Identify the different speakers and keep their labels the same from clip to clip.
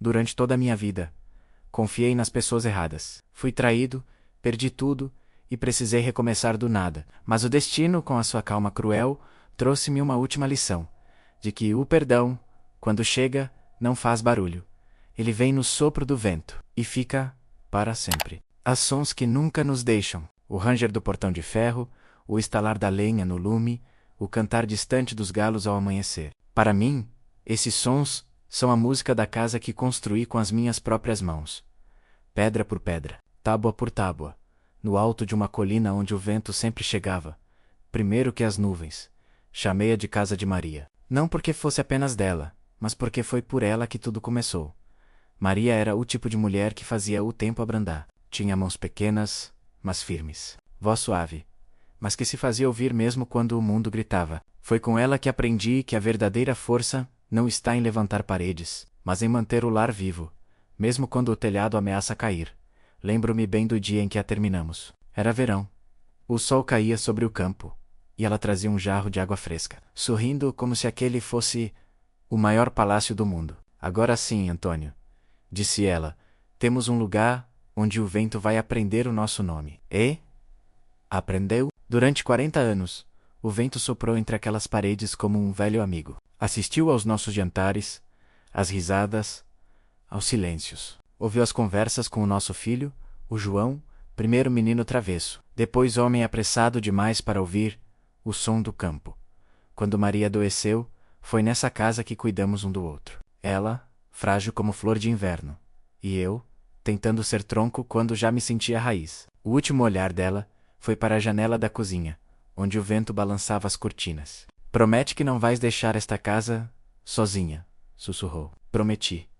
Speaker 1: Durante toda a minha vida, confiei nas pessoas erradas. Fui traído, perdi tudo e precisei recomeçar do nada. Mas o destino, com a sua calma cruel, trouxe-me uma última lição, de que o perdão, quando chega, não faz barulho. Ele vem no sopro do vento e fica para sempre. Há sons que nunca nos deixam: o ranger do portão de ferro, o estalar da lenha no lume, o cantar distante dos galos ao amanhecer. Para mim, esses sons são a música da casa que construí com as minhas próprias mãos. Pedra por pedra, tábua por tábua, no alto de uma colina onde o vento sempre chegava, primeiro que as nuvens. Chamei-a de Casa de Maria. Não porque fosse apenas dela, mas porque foi por ela que tudo começou. Maria era o tipo de mulher que fazia o tempo abrandar. Tinha mãos pequenas, mas firmes. Voz suave, mas que se fazia ouvir mesmo quando o mundo gritava. Foi com ela que aprendi que a verdadeira força não está em levantar paredes, mas em manter o lar vivo, mesmo quando o telhado ameaça cair. Lembro-me bem do dia em que a terminamos. Era verão. O sol caía sobre o campo, e ela trazia um jarro de água fresca, sorrindo como se aquele fosse o maior palácio do mundo. Agora sim, Antônio, disse ela, temos um lugar onde o vento vai aprender o nosso nome. E? Aprendeu? Durante 40 anos, o vento soprou entre aquelas paredes como um velho amigo. Assistiu aos nossos jantares, às risadas, aos silêncios. Ouviu as conversas com o nosso filho, o João, primeiro menino travesso, depois homem apressado demais para ouvir o som do campo. Quando Maria adoeceu, foi nessa casa que cuidamos um do outro. Ela, frágil como flor de inverno, e eu, tentando ser tronco quando já me sentia raiz. O último olhar dela foi para a janela da cozinha, onde o vento balançava as cortinas. Promete que não vais deixar esta casa sozinha, sussurrou. Prometi.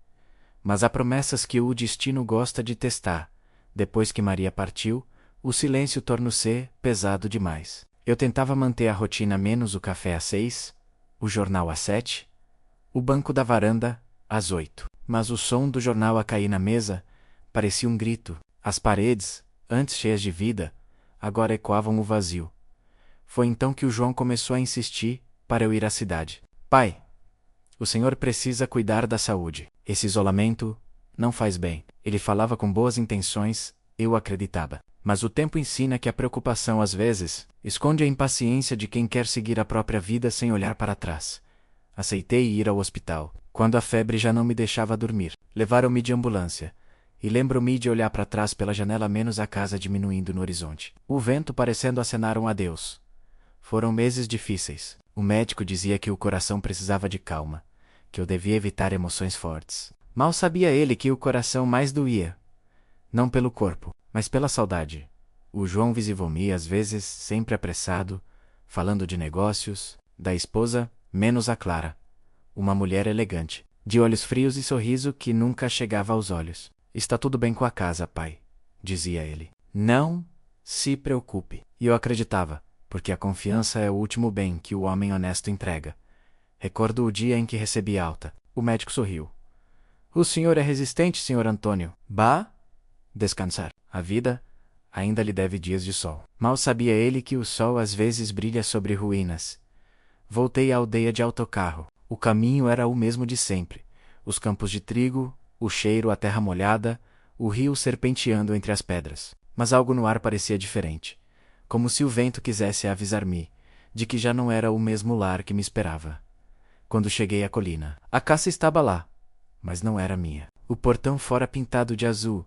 Speaker 1: Mas há promessas que o destino gosta de testar. Depois que Maria partiu, o silêncio tornou-se pesado demais. Eu tentava manter a rotina menos o café às 6, o jornal às 7, o banco da varanda às 8. Mas o som do jornal a cair na mesa parecia um grito. As paredes, antes cheias de vida, agora ecoavam o vazio. Foi então que o João começou a insistir para eu ir à cidade. Pai, o senhor precisa cuidar da saúde. Esse isolamento não faz bem. Ele falava com boas intenções, eu acreditava. Mas o tempo ensina que a preocupação às vezes esconde a impaciência de quem quer seguir a própria vida sem olhar para trás. Aceitei ir ao hospital, quando a febre já não me deixava dormir. Levaram-me de ambulância, e lembro-me de olhar para trás pela janela menos a casa diminuindo no horizonte. O vento parecendo acenar um adeus. Foram meses difíceis. O médico dizia que o coração precisava de calma, que eu devia evitar emoções fortes. Mal sabia ele que o coração mais doía. Não pelo corpo, mas pela saudade. O João visitou-me às vezes, sempre apressado, falando de negócios, da esposa, menos a Clara. Uma mulher elegante, de olhos frios e sorriso que nunca chegava aos olhos. Está tudo bem com a casa, pai, dizia ele. Não se preocupe. E eu acreditava, porque a confiança é o último bem que o homem honesto entrega. Recordo o dia em que recebi alta. O médico sorriu. O senhor é resistente, senhor Antônio. Vá descansar. A vida ainda lhe deve dias de sol. Mal sabia ele que o sol às vezes brilha sobre ruínas. Voltei à aldeia de autocarro. O caminho era o mesmo de sempre. Os campos de trigo, o cheiro à terra molhada, o rio serpenteando entre as pedras. Mas algo no ar parecia diferente. Como se o vento quisesse avisar-me de que já não era o mesmo lar que me esperava. Quando cheguei à colina, a casa estava lá, mas não era minha. O portão fora pintado de azul,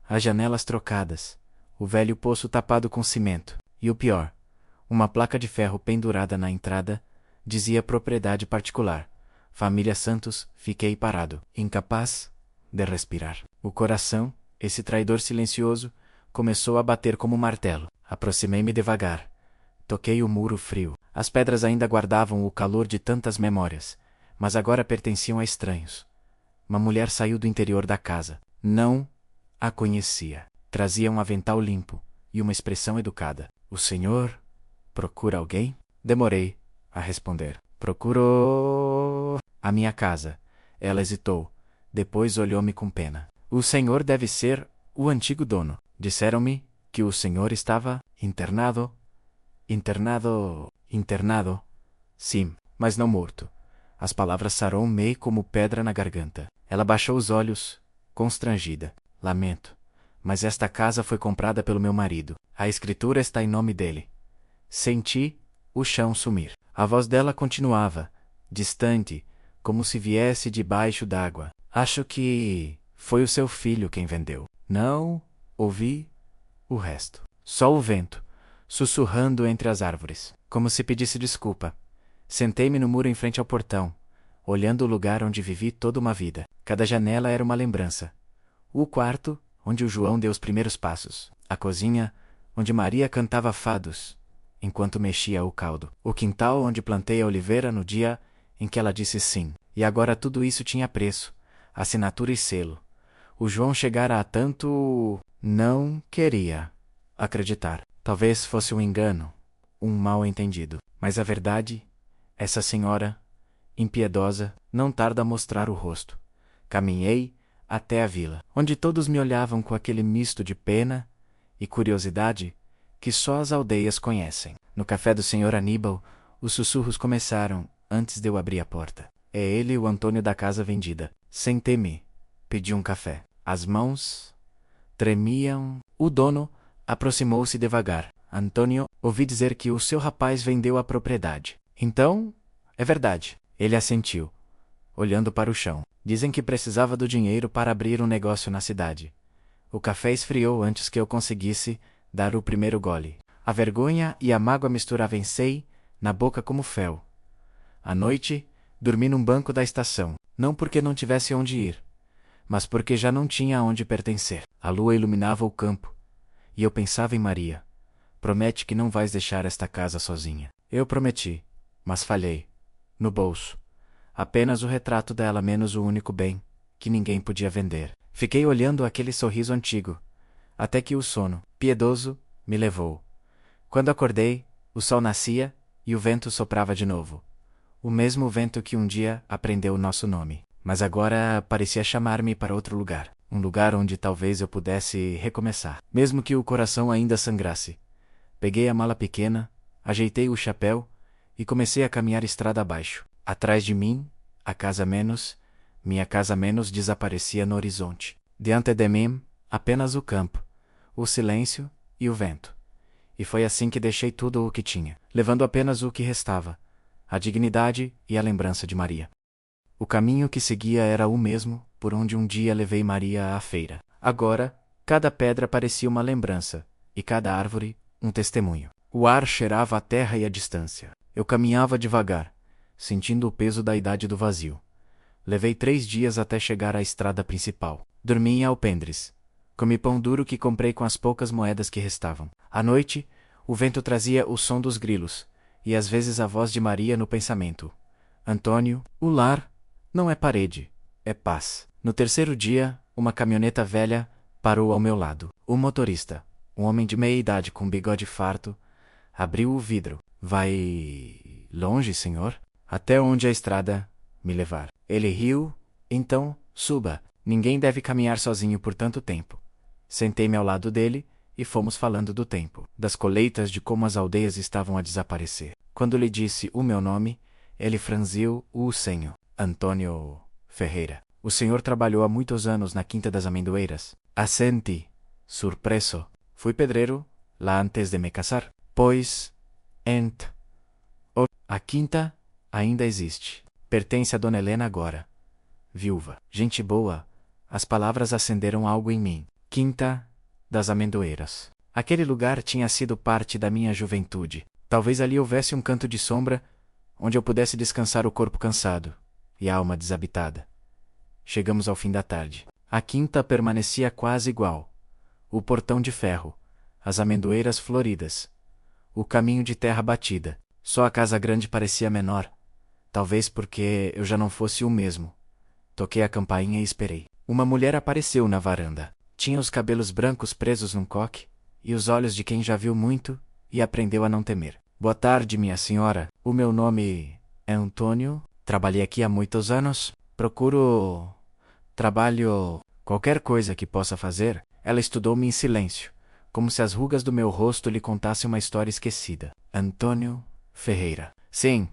Speaker 1: as janelas trocadas, o velho poço tapado com cimento, e o pior, uma placa de ferro pendurada na entrada, dizia propriedade particular. Família Santos. Fiquei parado, incapaz de respirar. O coração, esse traidor silencioso, começou a bater como um martelo. Aproximei-me devagar. Toquei o muro frio. As pedras ainda guardavam o calor de tantas memórias, mas agora pertenciam a estranhos. Uma mulher saiu do interior da casa. Não a conhecia. Trazia um avental limpo e uma expressão educada. O senhor procura alguém? Demorei a responder. Procuro a minha casa. Ela hesitou. Depois olhou-me com pena. O senhor deve ser o antigo dono. Disseram-me que o senhor estava internado. Internado. Sim, mas não morto. As palavras saíram-me como pedra na garganta. Ela baixou os olhos, constrangida. Lamento, mas esta casa foi comprada pelo meu marido. A escritura está em nome dele. Senti o chão sumir. A voz dela continuava, distante, como se viesse debaixo d'água. Acho que foi o seu filho quem vendeu. Não ouvi o resto. Só o vento, sussurrando entre as árvores, como se pedisse desculpa. Sentei-me no muro em frente ao portão, olhando o lugar onde vivi toda uma vida. Cada janela era uma lembrança. O quarto, onde o João deu os primeiros passos. A cozinha, onde Maria cantava fados, enquanto mexia o caldo. O quintal onde plantei a oliveira no dia em que ela disse sim. E agora tudo isso tinha preço, assinatura e selo. O João chegara a tanto... Não queria acreditar. Talvez fosse um engano, um mal-entendido. Mas a verdade, essa senhora, impiedosa, não tarda a mostrar o rosto. Caminhei até a vila, onde todos me olhavam com aquele misto de pena e curiosidade que só as aldeias conhecem. No café do Sr. Aníbal, os sussurros começaram antes de eu abrir a porta. É ele o Antônio da casa vendida. Sentei-me, pedi um café. As mãos tremiam. O dono aproximou-se devagar. Antônio, ouvi dizer que o seu rapaz vendeu a propriedade. Então, é verdade. Ele assentiu, olhando para o chão. Dizem que precisava do dinheiro para abrir um negócio na cidade. O café esfriou antes que eu conseguisse dar o primeiro gole. A vergonha e a mágoa misturavam-se na boca como fel. À noite, dormi num banco da estação, não porque não tivesse onde ir, mas porque já não tinha aonde pertencer. A lua iluminava o campo, e eu pensava em Maria. Promete que não vais deixar esta casa sozinha. Eu prometi, mas falhei. No bolso, apenas o retrato dela menos o único bem que ninguém podia vender. Fiquei olhando aquele sorriso antigo, até que o sono, piedoso, me levou. Quando acordei, o sol nascia e o vento soprava de novo. O mesmo vento que um dia aprendeu o nosso nome, mas agora parecia chamar-me para outro lugar. Um lugar onde talvez eu pudesse recomeçar, mesmo que o coração ainda sangrasse. Peguei a mala pequena, ajeitei o chapéu e comecei a caminhar estrada abaixo. Atrás de mim, minha casa menos desaparecia no horizonte. Diante de mim, apenas o campo, o silêncio e o vento. E foi assim que deixei tudo o que tinha, levando apenas o que restava, a dignidade e a lembrança de Maria. O caminho que seguia era o mesmo por onde um dia levei Maria à feira. Agora, cada pedra parecia uma lembrança, e cada árvore um testemunho. O ar cheirava a terra e a distância. Eu caminhava devagar, sentindo o peso da idade do vazio. Levei 3 dias até chegar à estrada principal. Dormi em alpendres. Comi pão duro que comprei com as poucas moedas que restavam. À noite, o vento trazia o som dos grilos, e às vezes a voz de Maria no pensamento. Antônio, o lar não é parede, é paz. No terceiro dia, uma caminhoneta velha parou ao meu lado. O motorista, um homem de meia idade com bigode farto, abriu o vidro. Vai longe, senhor? Até onde a estrada me levar. Ele riu. Então, suba. Ninguém deve caminhar sozinho por tanto tempo. Sentei-me ao lado dele e fomos falando do tempo, das colheitas, de como as aldeias estavam a desaparecer. Quando lhe disse o meu nome, ele franziu o senho. Antônio Ferreira. O senhor trabalhou há muitos anos na Quinta das Amendoeiras. Assenti, surpreso. Fui pedreiro lá antes de me casar. Pois, a quinta ainda existe. Pertence a Dona Helena agora. Viúva. Gente boa. As palavras acenderam algo em mim. Quinta das Amendoeiras. Aquele lugar tinha sido parte da minha juventude. Talvez ali houvesse um canto de sombra onde eu pudesse descansar o corpo cansado e a alma desabitada. Chegamos ao fim da tarde. A quinta permanecia quase igual. O portão de ferro, as amendoeiras floridas, o caminho de terra batida. Só a casa grande parecia menor, talvez porque eu já não fosse o mesmo. Toquei a campainha e esperei. Uma mulher apareceu na varanda. Tinha os cabelos brancos presos num coque e os olhos de quem já viu muito e aprendeu a não temer. Boa tarde, minha senhora. O meu nome é Antônio. Trabalhei aqui há muitos anos. Procuro trabalho, qualquer coisa que possa fazer. Ela estudou-me em silêncio, como se as rugas do meu rosto lhe contassem uma história esquecida. Antônio Ferreira. Sim,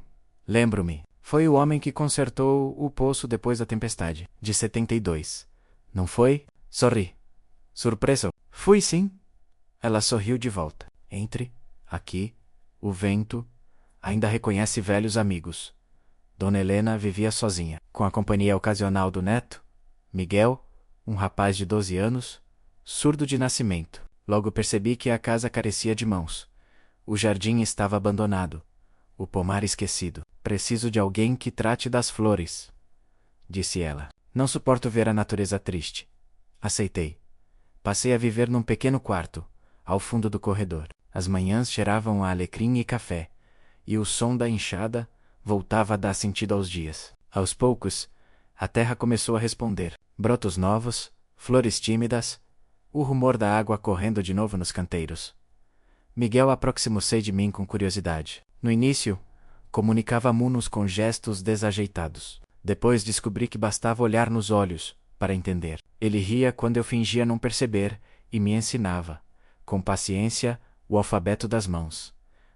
Speaker 1: lembro-me. Foi o homem que consertou o poço depois da tempestade, de 72. Não foi? Sorri. Surpreso. Fui sim. Ela sorriu de volta. Entre, aqui, o vento, ainda reconhece velhos amigos. Dona Helena vivia sozinha, com a companhia ocasional do neto, Miguel, um rapaz de 12 anos, surdo de nascimento. Logo percebi que a casa carecia de mãos. O jardim estava abandonado, o pomar esquecido. Preciso de alguém que trate das flores, disse ela. Não suporto ver a natureza triste. Aceitei. Passei a viver num pequeno quarto, ao fundo do corredor. As manhãs cheiravam a alecrim e café, e o som da enxada voltava a dar sentido aos dias. Aos poucos, a terra começou a responder. Brotos novos, flores tímidas, o rumor da água correndo de novo nos canteiros. Miguel aproximou-se de mim com curiosidade. No início, comunicava munos com gestos desajeitados. Depois descobri que bastava olhar nos olhos para entender. Ele ria quando eu fingia não perceber e me ensinava, com paciência, o alfabeto das mãos.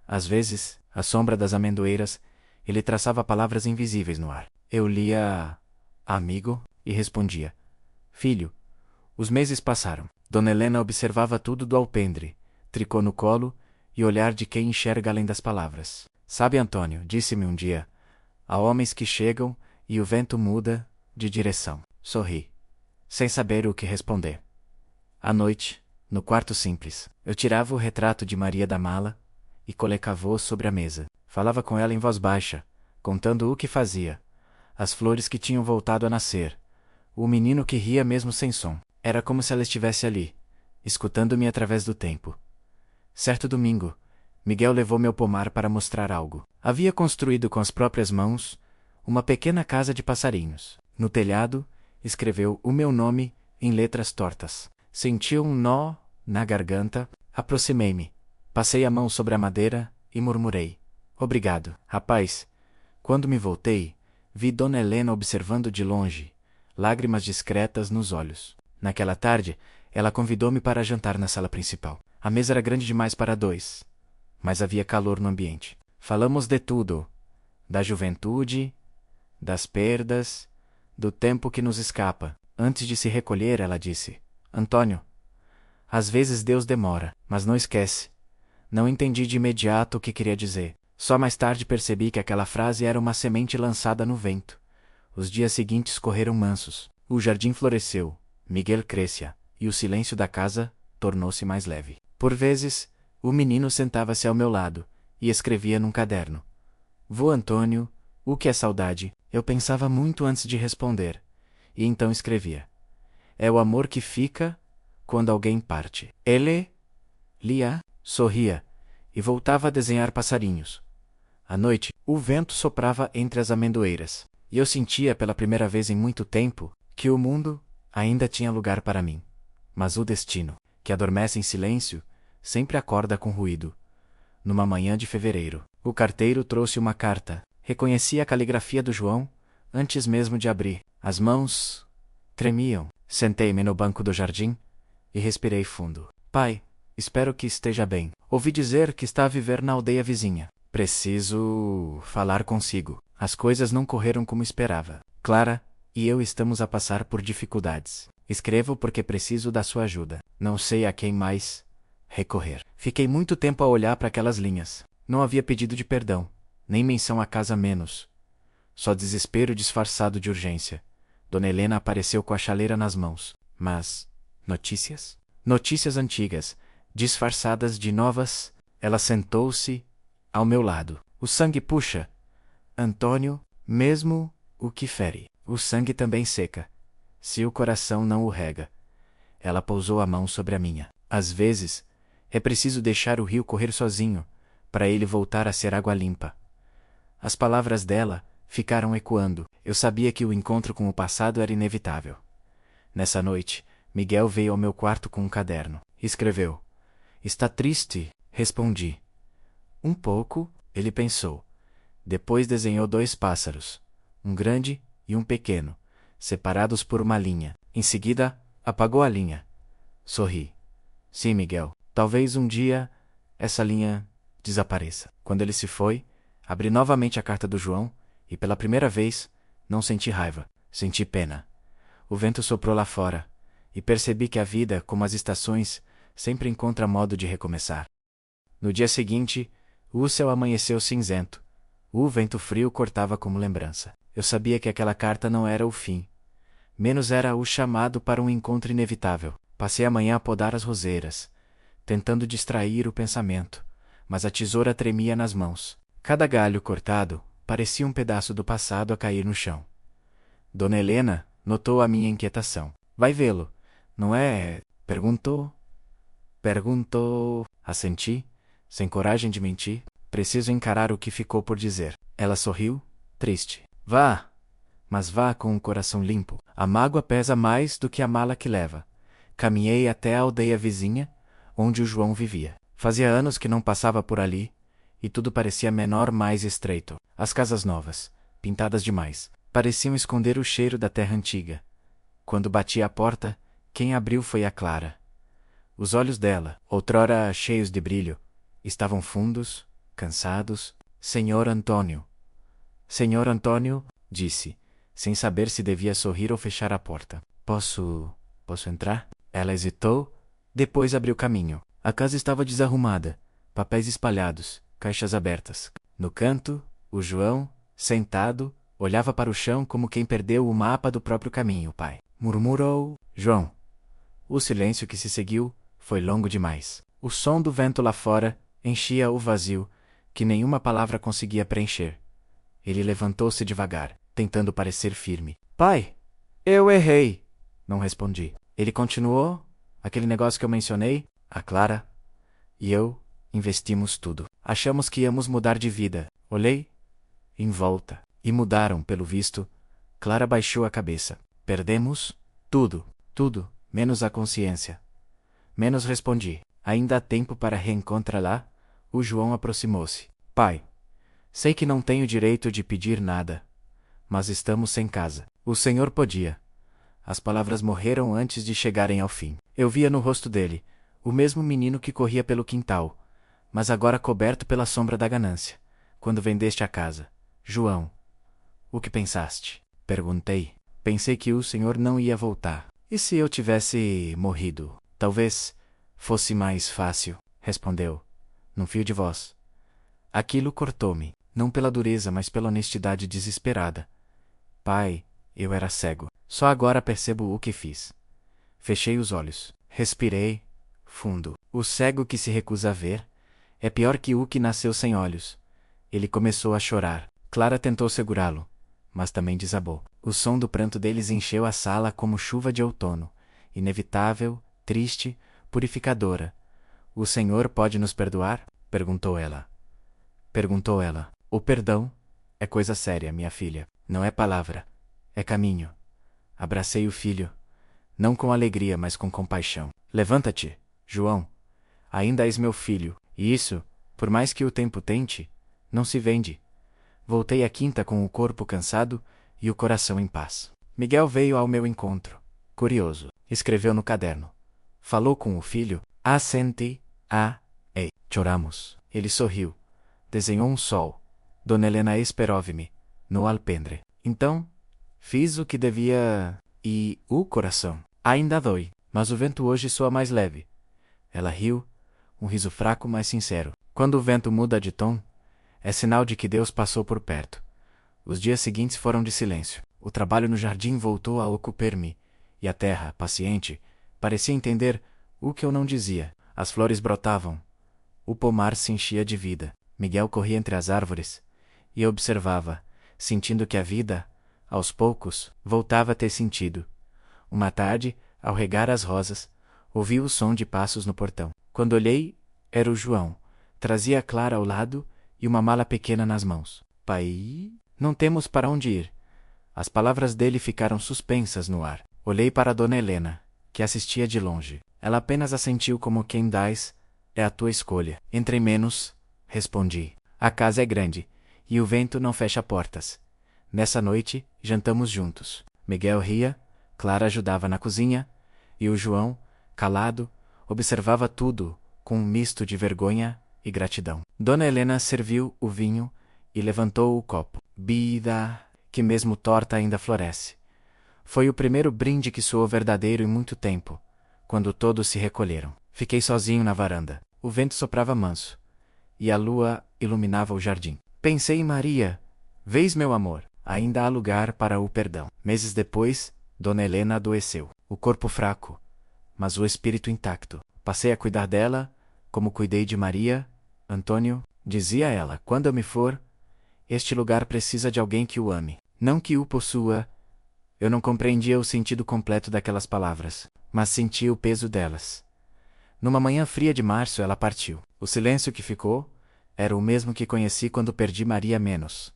Speaker 1: Às vezes, à sombra das amendoeiras, ele traçava palavras invisíveis no ar. Eu lia amigo e respondia: filho. Os meses passaram. Dona Helena observava tudo do alpendre, tricô no colo e olhar de quem enxerga além das palavras. Sabe, Antônio, disse-me um dia, há homens que chegam e o vento muda de direção. Sorri, sem saber o que responder. À noite, no quarto simples, eu tirava o retrato de Maria da mala e colocava-o sobre a mesa. Falava com ela em voz baixa, contando o que fazia, as flores que tinham voltado a nascer, o menino que ria mesmo sem som. Era como se ela estivesse ali, escutando-me através do tempo. Certo domingo, Miguel levou-me ao pomar para mostrar algo. Havia construído com as próprias mãos uma pequena casa de passarinhos. No telhado, escreveu o meu nome em letras tortas. Senti um nó na garganta, aproximei-me, passei a mão sobre a madeira e murmurei: obrigado. Rapaz, quando me voltei, vi Dona Helena observando de longe, lágrimas discretas nos olhos. Naquela tarde, ela convidou-me para jantar na sala principal. A mesa era grande demais para dois, mas havia calor no ambiente. Falamos de tudo, da juventude, das perdas, do tempo que nos escapa. Antes de se recolher, ela disse: Antônio, às vezes Deus demora, mas não esquece. Não entendi de imediato o que queria dizer. Só mais tarde percebi que aquela frase era uma semente lançada no vento. Os dias seguintes correram mansos. O jardim floresceu, Miguel crescia, e o silêncio da casa tornou-se mais leve. Por vezes, o menino sentava-se ao meu lado e escrevia num caderno: Vô Antônio, o que é saudade? Eu pensava muito antes de responder, e então escrevia: é o amor que fica quando alguém parte. Ele lia, sorria, e voltava a desenhar passarinhos. À noite, o vento soprava entre as amendoeiras, e eu sentia pela primeira vez em muito tempo que o mundo ainda tinha lugar para mim. Mas o destino, que adormece em silêncio, sempre acorda com ruído. Numa manhã de fevereiro, o carteiro trouxe uma carta. Reconheci a caligrafia do João antes mesmo de abrir. As mãos tremiam. Sentei-me no banco do jardim e respirei fundo. Pai, espero que esteja bem. Ouvi dizer que está a viver na aldeia vizinha. Preciso falar consigo. As coisas não correram como esperava. Clara e eu estamos a passar por dificuldades. Escrevo porque preciso da sua ajuda. Não sei a quem mais recorrer. Fiquei muito tempo a olhar para aquelas linhas. Não havia pedido de perdão, nem menção à casa menos. Só desespero disfarçado de urgência. Dona Helena apareceu com a chaleira nas mãos. Mas notícias? Notícias antigas, disfarçadas de novas. Ela sentou-se ao meu lado. O sangue puxa, Antônio, mesmo o que fere. O sangue também seca, se o coração não o rega. Ela pousou a mão sobre a minha. Às vezes, é preciso deixar o rio correr sozinho, para ele voltar a ser água limpa. As palavras dela ficaram ecoando. Eu sabia que o encontro com o passado era inevitável. Nessa noite, Miguel veio ao meu quarto com um caderno. Escreveu: Está triste? Respondi. Um pouco, ele pensou. Depois desenhou 2 pássaros, um grande e um pequeno, separados por uma linha. Em seguida, apagou a linha. Sorri. Sim, Miguel, talvez um dia essa linha desapareça. Quando ele se foi, abri novamente a carta do João e pela primeira vez, não senti raiva, senti pena. O vento soprou lá fora, e percebi que a vida, como as estações, sempre encontra modo de recomeçar. No dia seguinte, o céu amanheceu cinzento. O vento frio cortava como lembrança. Eu sabia que aquela carta não era o fim. Menos era o chamado para um encontro inevitável. Passei a manhã a podar as roseiras, tentando distrair o pensamento, mas a tesoura tremia nas mãos. Cada galho cortado parecia um pedaço do passado a cair no chão. Dona Helena notou a minha inquietação. Vai vê-lo, não é? Perguntou. Assenti, sem coragem de mentir. Preciso encarar o que ficou por dizer. Ela sorriu, triste. Vá, mas vá com o coração limpo. A mágoa pesa mais do que a mala que leva. Caminhei até a aldeia vizinha, onde o João vivia. Fazia anos que não passava por ali, e tudo parecia menor, mais estreito. As casas novas, pintadas demais, pareciam esconder o cheiro da terra antiga. Quando bati à porta, quem abriu foi a Clara. Os olhos dela, outrora cheios de brilho, estavam fundos, cansados. Senhor Antônio. Senhor Antônio, disse, sem saber se devia sorrir ou fechar a porta. Posso entrar? Ela hesitou, depois abriu caminho. A casa estava desarrumada, papéis espalhados, caixas abertas. No canto, o João, sentado, olhava para o chão como quem perdeu o mapa do próprio caminho. Pai, murmurou João. O silêncio que se seguiu foi longo demais. O som do vento lá fora enchia o vazio, que nenhuma palavra conseguia preencher. Ele levantou-se devagar, tentando parecer firme. Pai, eu errei. Não respondi. Ele continuou, aquele negócio que eu mencionei, a Clara e eu investimos tudo. Achamos que íamos mudar de vida. Olhei em volta, e mudaram, pelo visto. Clara baixou a cabeça. Perdemos tudo, menos a consciência. Menos respondi. Ainda há tempo para reencontrá-la? O João aproximou-se. Pai, sei que não tenho direito de pedir nada, mas estamos sem casa. O senhor podia. As palavras morreram antes de chegarem ao fim. Eu via no rosto dele o mesmo menino que corria pelo quintal, mas agora coberto pela sombra da ganância. Quando vendeste a casa, João, o que pensaste? Perguntei. Pensei que o senhor não ia voltar. E se eu tivesse morrido? Talvez fosse mais fácil, respondeu, num fio de voz. Aquilo cortou-me, não pela dureza, mas pela honestidade desesperada. Pai, eu era cego. Só agora percebo o que fiz. Fechei os olhos. Respirei fundo. O cego que se recusa a ver é pior que o que nasceu sem olhos. Ele começou a chorar. Clara tentou segurá-lo, mas também desabou. O som do pranto deles encheu a sala como chuva de outono, inevitável, triste, purificadora. O Senhor pode nos perdoar? Perguntou ela. O perdão é coisa séria, minha filha. Não é palavra, é caminho. Abracei o filho, não com alegria, mas com compaixão. Levanta-te, João. Ainda és meu filho, e isso, por mais que o tempo tente, não se vende. Voltei à quinta com o corpo cansado e o coração em paz. Miguel veio ao meu encontro, curioso. Escreveu no caderno. Falou com o filho. Choramos. Ele sorriu. Desenhou um sol. Dona Helena esperou-me no alpendre. Então, fiz o que devia e o coração ainda dói, mas o vento hoje soa mais leve. Ela riu, um riso fraco, mas sincero. Quando o vento muda de tom, é sinal de que Deus passou por perto. Os dias seguintes foram de silêncio. O trabalho no jardim voltou a ocupar-me, e a terra, paciente, parecia entender o que eu não dizia. As flores brotavam. O pomar se enchia de vida. Miguel corria entre as árvores e observava, sentindo que a vida, aos poucos, voltava a ter sentido. Uma tarde, ao regar as rosas, ouvi o som de passos no portão. Quando olhei, era o João. Trazia a Clara ao lado e uma mala pequena nas mãos. Pai, não temos para onde ir. As palavras dele ficaram suspensas no ar. Olhei para a Dona Helena, que assistia de longe. Ela apenas assentiu como quem dás, é a tua escolha. Entrei menos, respondi. A casa é grande, e o vento não fecha portas. Nessa noite, jantamos juntos. Miguel ria, Clara ajudava na cozinha, e o João, calado, observava tudo com um misto de vergonha e gratidão. Dona Helena serviu o vinho e levantou o copo. Bebida, que mesmo torta ainda floresce. Foi o primeiro brinde que soou verdadeiro em muito tempo, quando todos se recolheram. Fiquei sozinho na varanda. O vento soprava manso, e a lua iluminava o jardim. Pensei em Maria. Vês, meu amor, ainda há lugar para o perdão. Meses depois, Dona Helena adoeceu. O corpo fraco, mas o espírito intacto. Passei a cuidar dela, como cuidei de Maria. Antônio, dizia ela, quando eu me for, este lugar precisa de alguém que o ame, não que o possua. Eu não compreendia o sentido completo daquelas palavras, mas sentia o peso delas. Numa manhã fria de março, ela partiu. O silêncio que ficou era o mesmo que conheci quando perdi Maria menos.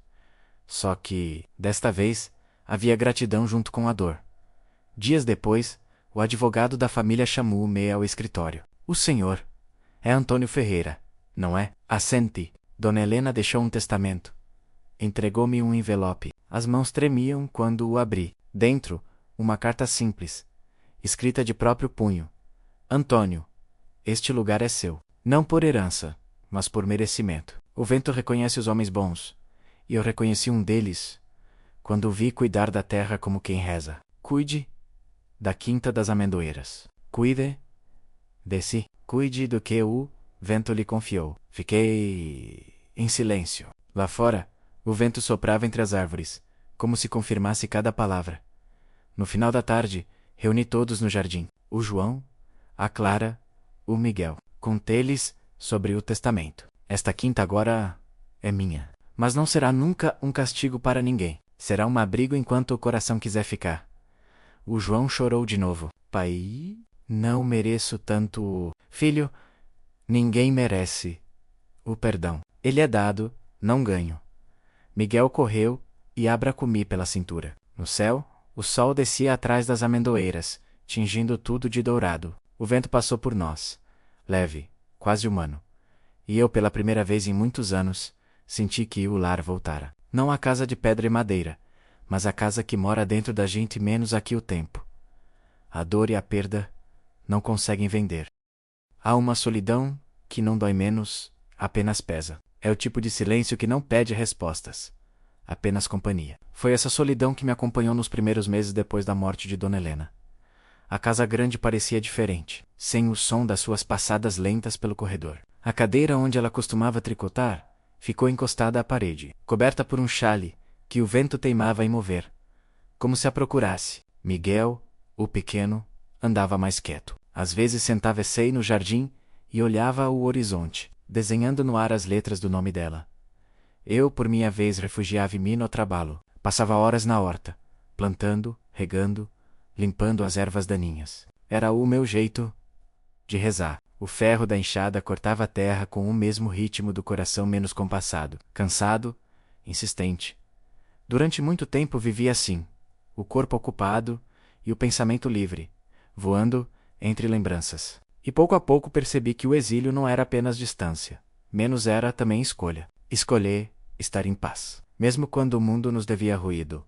Speaker 1: Só que, desta vez, havia gratidão junto com a dor. Dias depois, o advogado da família chamou-me ao escritório. O senhor é Antônio Ferreira, não é? Assenti. Dona Helena deixou um testamento. Entregou-me um envelope. As mãos tremiam quando o abri. Dentro, uma carta simples, escrita de próprio punho. Antônio, este lugar é seu. Não por herança, mas por merecimento. O vento reconhece os homens bons, e eu reconheci um deles, quando o vi cuidar da terra como quem reza. Cuide da quinta das amendoeiras. Cuide de si. Cuide do que o vento lhe confiou. Fiquei em silêncio. Lá fora, o vento soprava entre as árvores, como se confirmasse cada palavra. No final da tarde, reuni todos no jardim. O João, a Clara, o Miguel. Contei-lhes sobre o testamento. Esta quinta agora é minha. Mas não será nunca um castigo para ninguém. Será um abrigo enquanto o coração quiser ficar. O João chorou de novo. Pai, não mereço tanto. Filho, ninguém merece o perdão. Ele é dado, não ganho. Miguel correu e abraçou-me pela cintura. No céu, o sol descia atrás das amendoeiras, tingindo tudo de dourado. O vento passou por nós, leve, quase humano. E eu, pela primeira vez em muitos anos, senti que o lar voltara. Não a casa de pedra e madeira, mas a casa que mora dentro da gente menos aqui o tempo. A dor e a perda não conseguem vender. Há uma solidão que não dói menos, apenas pesa. É o tipo de silêncio que não pede respostas, apenas companhia. Foi essa solidão que me acompanhou nos primeiros meses depois da morte de Dona Helena. A casa grande parecia diferente, sem o som das suas passadas lentas pelo corredor. A cadeira onde ela costumava tricotar ficou encostada à parede, coberta por um chale que o vento teimava em mover, como se a procurasse. Miguel, o pequeno, andava mais quieto. Às vezes sentava-se no jardim e olhava o horizonte, desenhando no ar as letras do nome dela. Eu, por minha vez, refugiava-me no trabalho. Passava horas na horta, plantando, regando, limpando as ervas daninhas. Era o meu jeito de rezar. O ferro da enxada cortava a terra com o mesmo ritmo do coração menos compassado, cansado, insistente. Durante muito tempo vivi assim, o corpo ocupado e o pensamento livre, voando entre lembranças. E pouco a pouco percebi que o exílio não era apenas distância, menos era também escolha. Escolher estar em paz, mesmo quando o mundo nos devia ruído.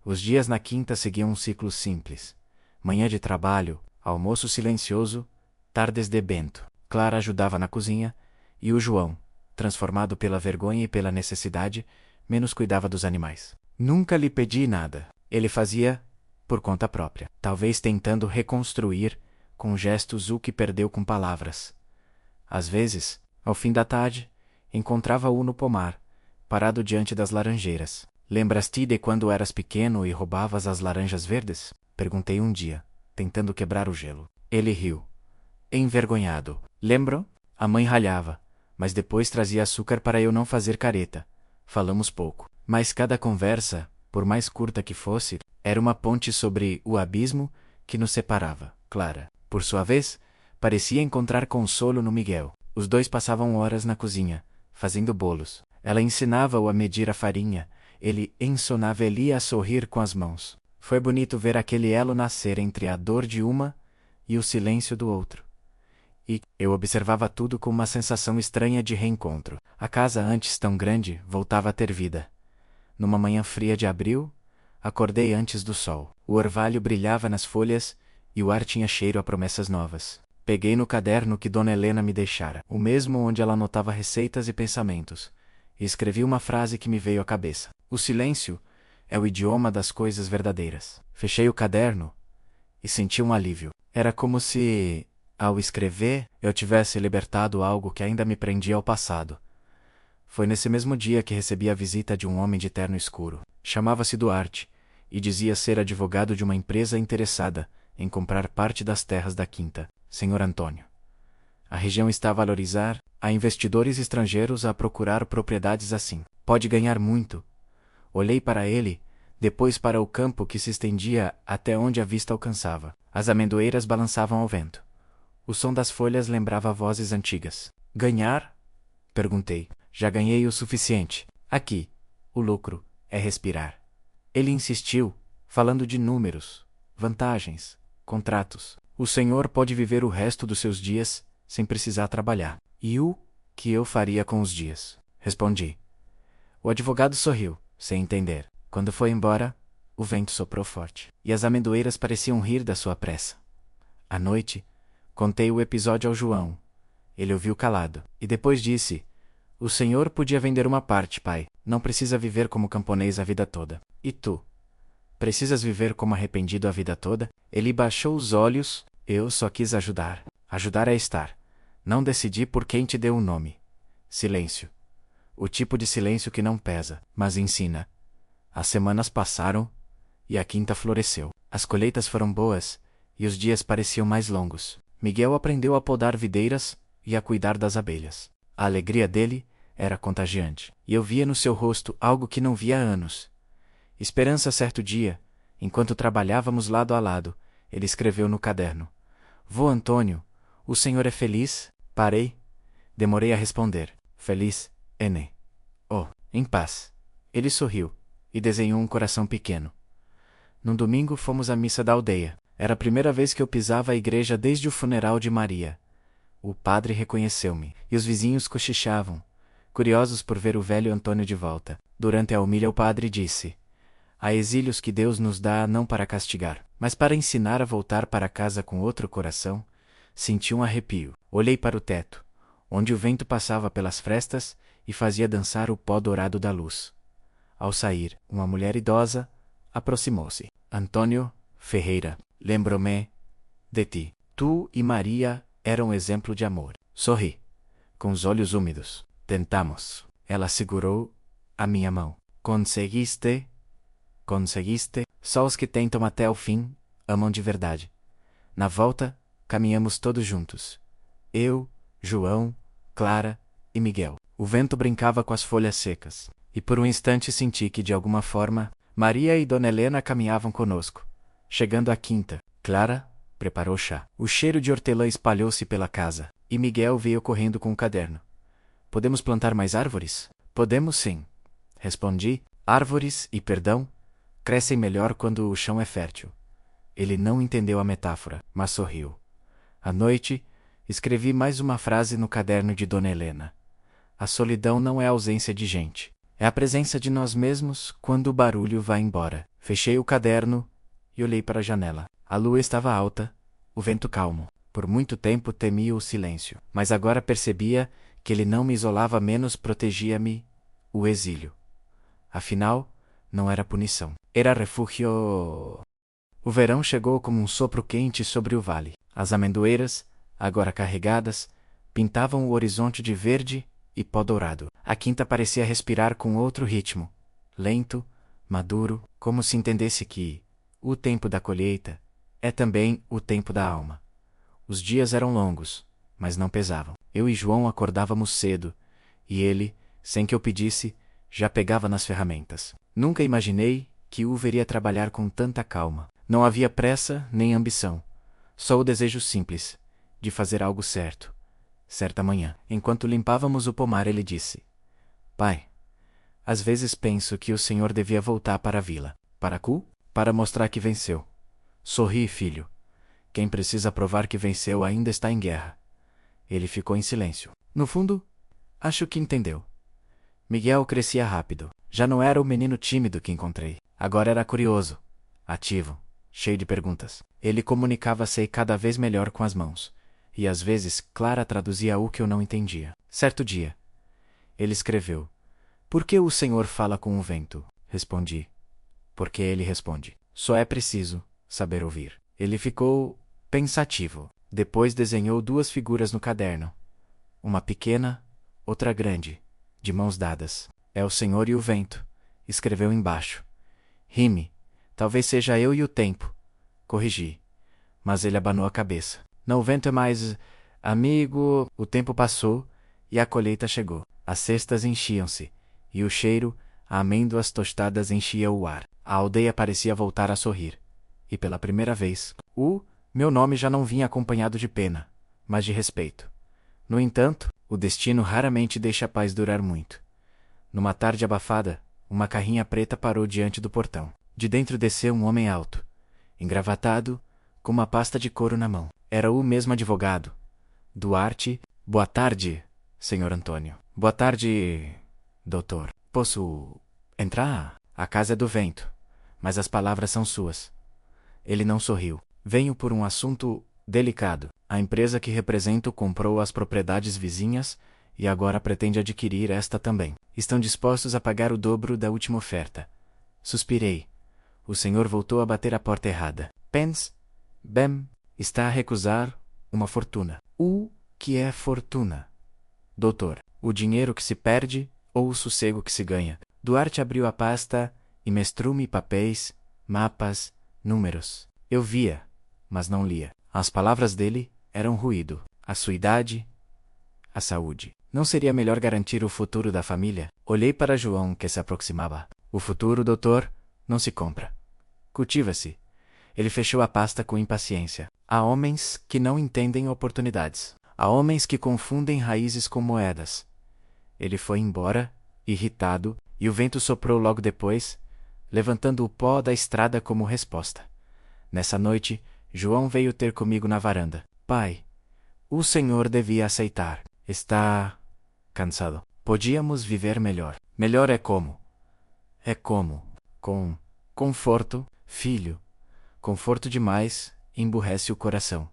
Speaker 1: Os dias na quinta seguiam um ciclo simples. Manhã de trabalho, almoço silencioso, tardes de bento. Clara ajudava na cozinha, e o João, transformado pela vergonha e pela necessidade, menos cuidava dos animais. Nunca lhe pedi nada. Ele fazia por conta própria, talvez tentando reconstruir com gestos o que perdeu com palavras. Às vezes, ao fim da tarde, encontrava-o no pomar, parado diante das laranjeiras. Lembras-te de quando eras pequeno e roubavas as laranjas verdes? Perguntei um dia, tentando quebrar o gelo. Ele riu, envergonhado. Lembro? A mãe ralhava, mas depois trazia açúcar para eu não fazer careta. Falamos pouco, mas cada conversa, por mais curta que fosse, era uma ponte sobre o abismo que nos separava. Clara, por sua vez, parecia encontrar consolo no Miguel. Os dois passavam horas na cozinha, fazendo bolos. Ela ensinava-o a medir a farinha, ele ensinava-lhe a sorrir com as mãos. Foi bonito ver aquele elo nascer entre a dor de uma e o silêncio do outro. E eu observava tudo com uma sensação estranha de reencontro. A casa, antes tão grande, voltava a ter vida. Numa manhã fria de abril, acordei antes do sol. O orvalho brilhava nas folhas e o ar tinha cheiro a promessas novas. Peguei no caderno que Dona Helena me deixara, o mesmo onde ela anotava receitas e pensamentos, e escrevi uma frase que me veio à cabeça. O silêncio é o idioma das coisas verdadeiras. Fechei o caderno e senti um alívio. Era como se, ao escrever, eu tivesse libertado algo que ainda me prendia ao passado. Foi nesse mesmo dia que recebi a visita de um homem de terno escuro. Chamava-se Duarte e dizia ser advogado de uma empresa interessada em comprar parte das terras da quinta. Senhor Antônio. A região está a valorizar, há investidores estrangeiros a procurar propriedades assim. Pode ganhar muito. Olhei para ele, depois para o campo que se estendia até onde a vista alcançava. As amendoeiras balançavam ao vento. O som das folhas lembrava vozes antigas. Ganhar? Perguntei. Já ganhei o suficiente. Aqui, o lucro é respirar. Ele insistiu, falando de números, vantagens, contratos. O senhor pode viver o resto dos seus dias sem precisar trabalhar. E o que eu faria com os dias? Respondi. O advogado sorriu, sem entender. Quando foi embora, o vento soprou forte, e as amendoeiras pareciam rir da sua pressa. À noite, contei o episódio ao João. Ele ouviu calado, e depois disse: o senhor podia vender uma parte, pai. Não precisa viver como camponês a vida toda. E tu? Precisas viver como arrependido a vida toda? Ele baixou os olhos. Eu só quis ajudar. Ajudar é estar. Não decidi por quem te deu o nome. Silêncio. O tipo de silêncio que não pesa, mas ensina. As semanas passaram e a quinta floresceu. As colheitas foram boas e os dias pareciam mais longos. Miguel aprendeu a podar videiras e a cuidar das abelhas. A alegria dele era contagiante, e eu via no seu rosto algo que não via há anos. Esperança, certo dia, enquanto trabalhávamos lado a lado, ele escreveu no caderno: Vô Antônio, o senhor é feliz? Parei. Demorei a responder. Feliz, Ené. Oh, em paz. Ele sorriu e desenhou um coração pequeno. Num domingo fomos à missa da aldeia. Era a primeira vez que eu pisava a igreja desde o funeral de Maria. O padre reconheceu-me, e os vizinhos cochichavam, curiosos por ver o velho Antônio de volta. Durante a homília o padre disse: há exílios que Deus nos dá não para castigar, mas para ensinar a voltar para casa com outro coração. Senti um arrepio. Olhei para o teto, onde o vento passava pelas frestas e fazia dançar o pó dourado da luz. Ao sair, uma mulher idosa aproximou-se. Antônio Ferreira, lembro-me de ti. Tu e Maria eram um exemplo de amor. Sorri, com os olhos úmidos. Tentamos. Ela segurou a minha mão. Conseguiste? Conseguiste? Só os que tentam até o fim amam de verdade. Na volta, caminhamos todos juntos. Eu, João, Clara e Miguel. O vento brincava com as folhas secas, e por um instante senti que, de alguma forma, Maria e Dona Helena caminhavam conosco. Chegando à quinta, Clara preparou chá. O cheiro de hortelã espalhou-se pela casa, e Miguel veio correndo com o caderno. Podemos plantar mais árvores? Podemos sim. Respondi. Árvores e perdão crescem melhor quando o chão é fértil. Ele não entendeu a metáfora, mas sorriu. À noite, escrevi mais uma frase no caderno de Dona Helena. A solidão não é a ausência de gente. É a presença de nós mesmos quando o barulho vai embora. Fechei o caderno e olhei para a janela. A lua estava alta, o vento calmo. Por muito tempo temia o silêncio, mas agora percebia que ele não me isolava menos, protegia-me, o exílio. Afinal, não era punição. Era refúgio. O verão chegou como um sopro quente sobre o vale. As amendoeiras, agora carregadas, pintavam o horizonte de verde e pó dourado. A quinta parecia respirar com outro ritmo, lento, maduro, como se entendesse que o tempo da colheita é também o tempo da alma. Os dias eram longos, mas não pesavam. Eu e João acordávamos cedo, e ele, sem que eu pedisse, já pegava nas ferramentas. Nunca imaginei que o veria trabalhar com tanta calma. Não havia pressa nem ambição, só o desejo simples de fazer algo certo. Certa manhã, enquanto limpávamos o pomar, ele disse: Pai, às vezes penso que o senhor devia voltar para a vila. Para Cu? Para mostrar que venceu. Sorri, filho. Quem precisa provar que venceu ainda está em guerra. Ele ficou em silêncio. No fundo, acho que entendeu. Miguel crescia rápido. Já não era o menino tímido que encontrei. Agora era curioso, ativo, cheio de perguntas. Ele comunicava-se cada vez melhor com as mãos, e às vezes Clara traduzia o que eu não entendia. Certo dia, ele escreveu: Por que o Senhor fala com o vento? Respondi. Porque ele responde. Só é preciso saber ouvir. Ele ficou pensativo. Depois desenhou 2 figuras no caderno. Uma pequena, outra grande, de mãos dadas. É o Senhor e o vento, escreveu embaixo. Rime. Talvez seja eu e o tempo. Corrigi. Mas ele abanou a cabeça. Não, o vento é mais amigo. O tempo passou e a colheita chegou. As cestas enchiam-se, e o cheiro a amêndoas tostadas enchia o ar. A aldeia parecia voltar a sorrir. E pela primeira vez, meu nome já não vinha acompanhado de pena, mas de respeito. No entanto, o destino raramente deixa a paz durar muito. Numa tarde abafada, uma carrinha preta parou diante do portão. De dentro desceu um homem alto, engravatado, com uma pasta de couro na mão. Era o mesmo advogado. Duarte. Boa tarde, senhor Antônio. Boa tarde, doutor. Posso entrar? A casa é do vento, mas as palavras são suas. Ele não sorriu. Venho por um assunto delicado. A empresa que represento comprou as propriedades vizinhas e agora pretende adquirir esta também. Estão dispostos a pagar o dobro da última oferta. Suspirei. O senhor voltou a bater a porta errada. Bem, está a recusar uma fortuna. O que é fortuna? Doutor, o dinheiro que se perde ou o sossego que se ganha? Duarte abriu a pasta e mostrou-me papéis, mapas, números. Eu via, mas não lia. As palavras dele eram ruído. A sua idade, a saúde. Não seria melhor garantir o futuro da família? Olhei para João, que se aproximava. O futuro, doutor, não se compra. Cultiva-se. Ele fechou a pasta com impaciência. Há homens que não entendem oportunidades. Há homens que confundem raízes com moedas. Ele foi embora, irritado, e o vento soprou logo depois, levantando o pó da estrada como resposta. Nessa noite, João veio ter comigo na varanda. Pai, o senhor devia aceitar. Está cansado. Podíamos viver melhor. Melhor é como? É como? Com conforto, filho. Conforto demais emburrece o coração.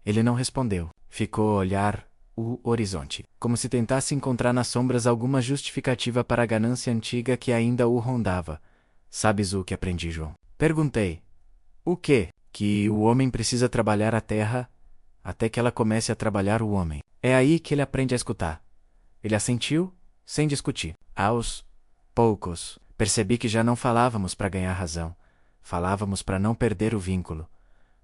Speaker 1: Ele não respondeu. Ficou a olhar o horizonte, como se tentasse encontrar nas sombras alguma justificativa para a ganância antiga que ainda o rondava. Sabes o que aprendi, João? Perguntei. O quê? Que o homem precisa trabalhar a terra até que ela comece a trabalhar o homem. É aí que ele aprende a escutar. Ele assentiu, sem discutir. Aos poucos, percebi que já não falávamos para ganhar razão. Falávamos para não perder o vínculo.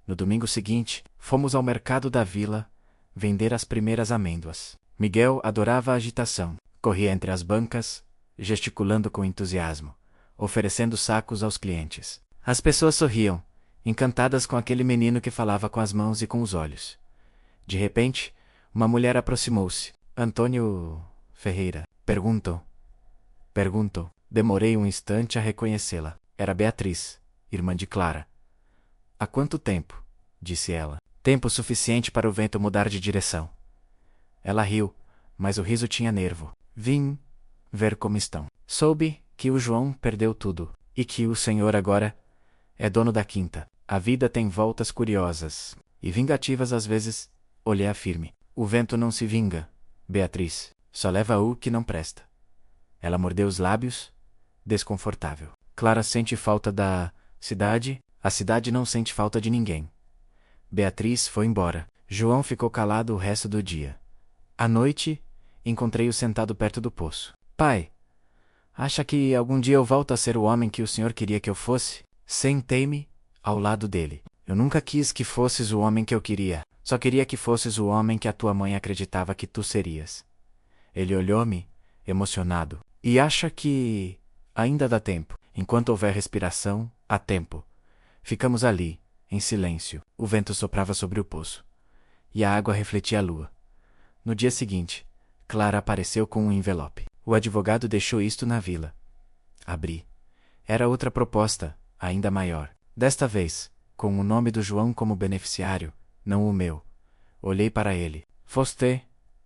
Speaker 1: No domingo seguinte, fomos ao mercado da vila vender as primeiras amêndoas. Miguel adorava a agitação. Corria entre as bancas, gesticulando com entusiasmo, oferecendo sacos aos clientes. As pessoas sorriam, encantadas com aquele menino que falava com as mãos e com os olhos. De repente, uma mulher aproximou-se. Antônio Ferreira. Perguntou. Demorei um instante a reconhecê-la. Era Beatriz, irmã de Clara. Há quanto tempo? Disse ela. Tempo suficiente para o vento mudar de direção. Ela riu, mas o riso tinha nervo. Vim ver como estão. Soube que o João perdeu tudo e que o senhor agora é dono da quinta. A vida tem voltas curiosas e vingativas às vezes. Olhei firme. O vento não se vinga, Beatriz. Só leva o que não presta. Ela mordeu os lábios, desconfortável. Clara sente falta da cidade. A cidade não sente falta de ninguém. Beatriz foi embora. João ficou calado o resto do dia. À noite, encontrei-o sentado perto do poço. Pai, acha que algum dia eu volto a ser o homem que o senhor queria que eu fosse? Sentei-me ao lado dele. Eu nunca quis que fosses o homem que eu queria. Só queria que fosses o homem que a tua mãe acreditava que tu serias. Ele olhou-me, emocionado. E acha que ainda dá tempo. Enquanto houver respiração, há tempo. Ficamos ali, em silêncio. O vento soprava sobre o poço. E a água refletia a lua. No dia seguinte, Clara apareceu com um envelope. O advogado deixou isto na vila. Abri. Era outra proposta, ainda maior. Desta vez, com o nome do João como beneficiário, não o meu. Olhei para ele. Foste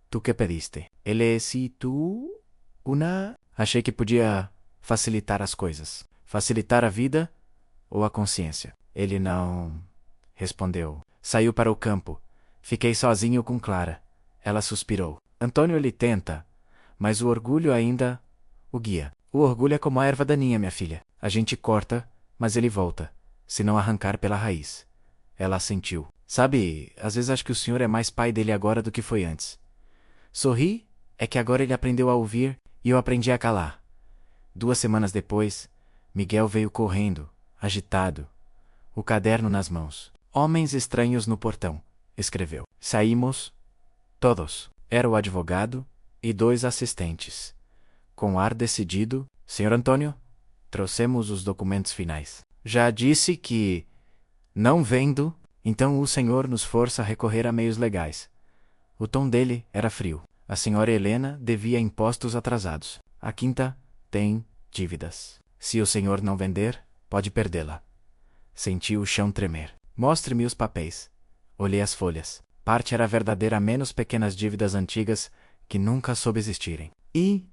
Speaker 1: tu que pediste. Ele si tu una... Achei que podia facilitar as coisas. Facilitar a vida ou a consciência. Ele não respondeu. Saiu para o campo. Fiquei sozinho com Clara. Ela suspirou. Antônio ele tenta, mas o orgulho ainda o guia. O orgulho é como a erva daninha, minha filha. A gente corta, mas ele volta, se não arrancar pela raiz. Ela assentiu. Sabe, às vezes acho que o senhor é mais pai dele agora do que foi antes. Sorri, é que agora ele aprendeu a ouvir e eu aprendi a calar. 2 semanas depois, Miguel veio correndo, agitado, o caderno nas mãos. Homens estranhos no portão, escreveu. Saímos, todos. Era o advogado e 2 assistentes. Com ar decidido, Sr. Antônio, trouxemos os documentos finais. Já disse que, não vendo, então o senhor nos força a recorrer a meios legais. O tom dele era frio. A senhora Helena devia impostos atrasados. A quinta tem dívidas. Se o senhor não vender, pode perdê-la. Senti o chão tremer. Mostre-me os papéis. Olhei as folhas. Parte era verdadeira, menos pequenas dívidas antigas que nunca soube existirem. E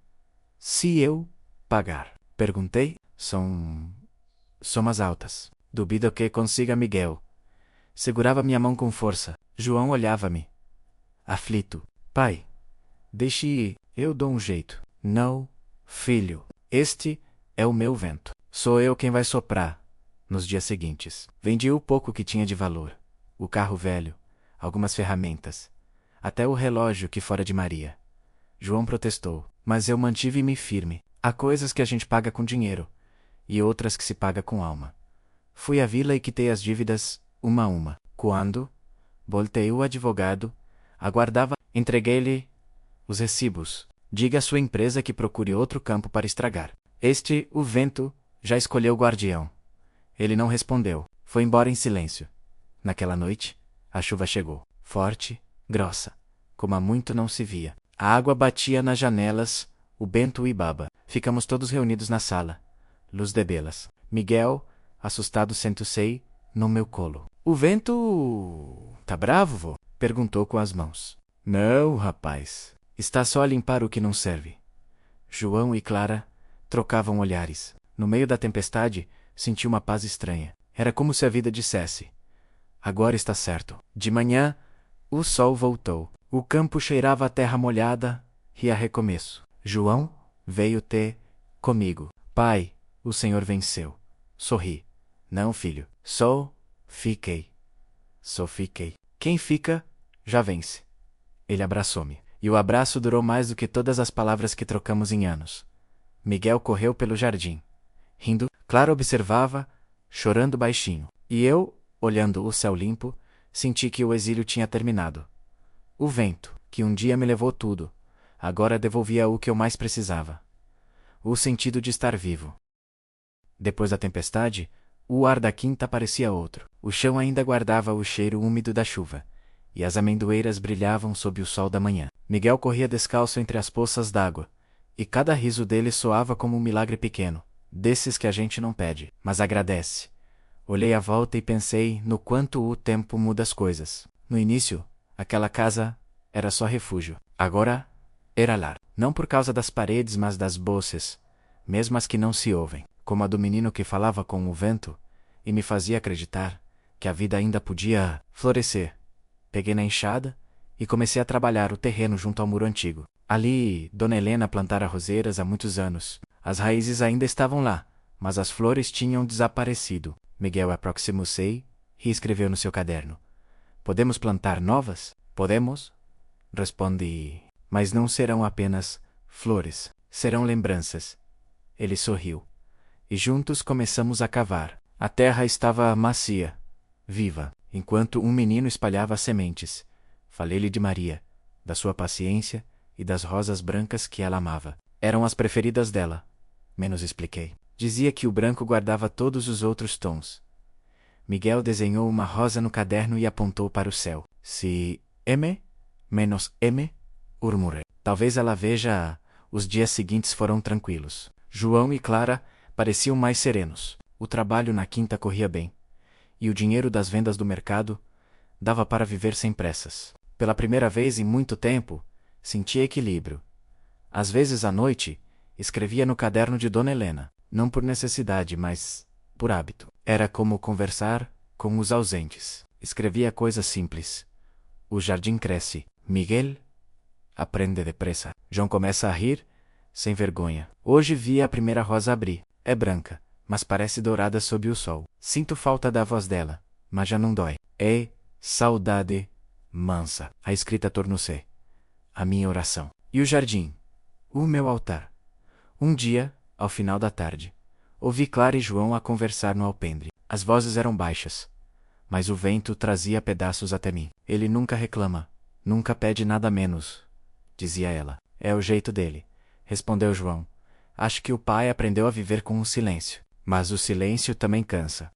Speaker 1: se eu pagar? Perguntei. São somas altas. Duvido que consiga, Miguel. Segurava minha mão com força. João olhava-me, aflito. Pai, deixe ir, eu dou um jeito. Não, filho, este é o meu vento. Sou eu quem vai soprar. Nos dias seguintes, vendi o pouco que tinha de valor. O carro velho, algumas ferramentas, até o relógio que fora de Maria. João protestou, mas eu mantive-me firme. Há coisas que a gente paga com dinheiro, e outras que se paga com alma. Fui à vila e quitei as dívidas, uma a uma. Quando voltei, o advogado aguardava. Entreguei-lhe os recibos. Diga à sua empresa que procure outro campo para estragar. O vento, já escolheu o guardião. Ele não respondeu. Foi embora em silêncio. Naquela noite, a chuva chegou. Forte, grossa, como há muito não se via. A água batia nas janelas, o Bento e Baba. Ficamos todos reunidos na sala. Luz de velas. Miguel, assustado, sentou-se no meu colo. O vento tá bravo, vô? Perguntou com as mãos. Não, rapaz. Está só a limpar o que não serve. João e Clara trocavam olhares. No meio da tempestade, senti uma paz estranha. Era como se a vida dissesse: agora está certo. De manhã, o sol voltou. O campo cheirava a terra molhada e a recomeço. João veio ter comigo. Pai, o senhor venceu. Sorri. Não, filho. Só fiquei. Quem fica, já vence. Ele abraçou-me. E o abraço durou mais do que todas as palavras que trocamos em anos. Miguel correu pelo jardim. Rindo, Clara observava, chorando baixinho. E eu, olhando o céu limpo, senti que o exílio tinha terminado. O vento, que um dia me levou tudo, agora devolvia o que eu mais precisava: o sentido de estar vivo. Depois da tempestade, o ar da quinta parecia outro. O chão ainda guardava o cheiro úmido da chuva, e as amendoeiras brilhavam sob o sol da manhã. Miguel corria descalço entre as poças d'água, e cada riso dele soava como um milagre pequeno, desses que a gente não pede, mas agradece. Olhei à volta e pensei no quanto o tempo muda as coisas. No início, aquela casa era só refúgio. Agora, era lar. Não por causa das paredes, mas das voces, mesmo as que não se ouvem, como a do menino que falava com o vento e me fazia acreditar que a vida ainda podia florescer. Peguei na enxada e comecei a trabalhar o terreno junto ao muro antigo. Ali, Dona Helena plantara roseiras há muitos anos. As raízes ainda estavam lá, mas as flores tinham desaparecido. Miguel aproximou-se e escreveu no seu caderno: podemos plantar novas? Podemos, respondi, mas não serão apenas flores, serão lembranças. Ele sorriu, e juntos começamos a cavar. A terra estava macia, viva, enquanto um menino espalhava sementes. Falei-lhe de Maria, da sua paciência e das rosas brancas que ela amava. Eram as preferidas dela. Menos expliquei. Dizia que o branco guardava todos os outros tons. Miguel desenhou uma rosa no caderno e apontou para o céu. Se M menos M, murmurei. Talvez ela veja. Os dias seguintes foram tranquilos. João e Clara pareciam mais serenos. O trabalho na quinta corria bem, e o dinheiro das vendas do mercado dava para viver sem pressas. Pela primeira vez em muito tempo, senti equilíbrio. Às vezes à noite, escrevia no caderno de Dona Helena, não por necessidade, mas por hábito. Era como conversar com os ausentes. Escrevia coisas simples. O jardim cresce. Miguel aprende depressa. João começa a rir, sem vergonha. Hoje vi a primeira rosa abrir. É branca, mas parece dourada sob o sol. Sinto falta da voz dela, mas já não dói. É saudade mansa. A escrita tornou-se a minha oração. E o jardim? O meu altar. Um dia, ao final da tarde, ouvi Clara e João a conversar no alpendre. As vozes eram baixas, mas o vento trazia pedaços até mim. Ele nunca reclama, nunca pede nada menos, dizia ela. É o jeito dele, respondeu João. Acho que o pai aprendeu a viver com o silêncio. Mas o silêncio também cansa.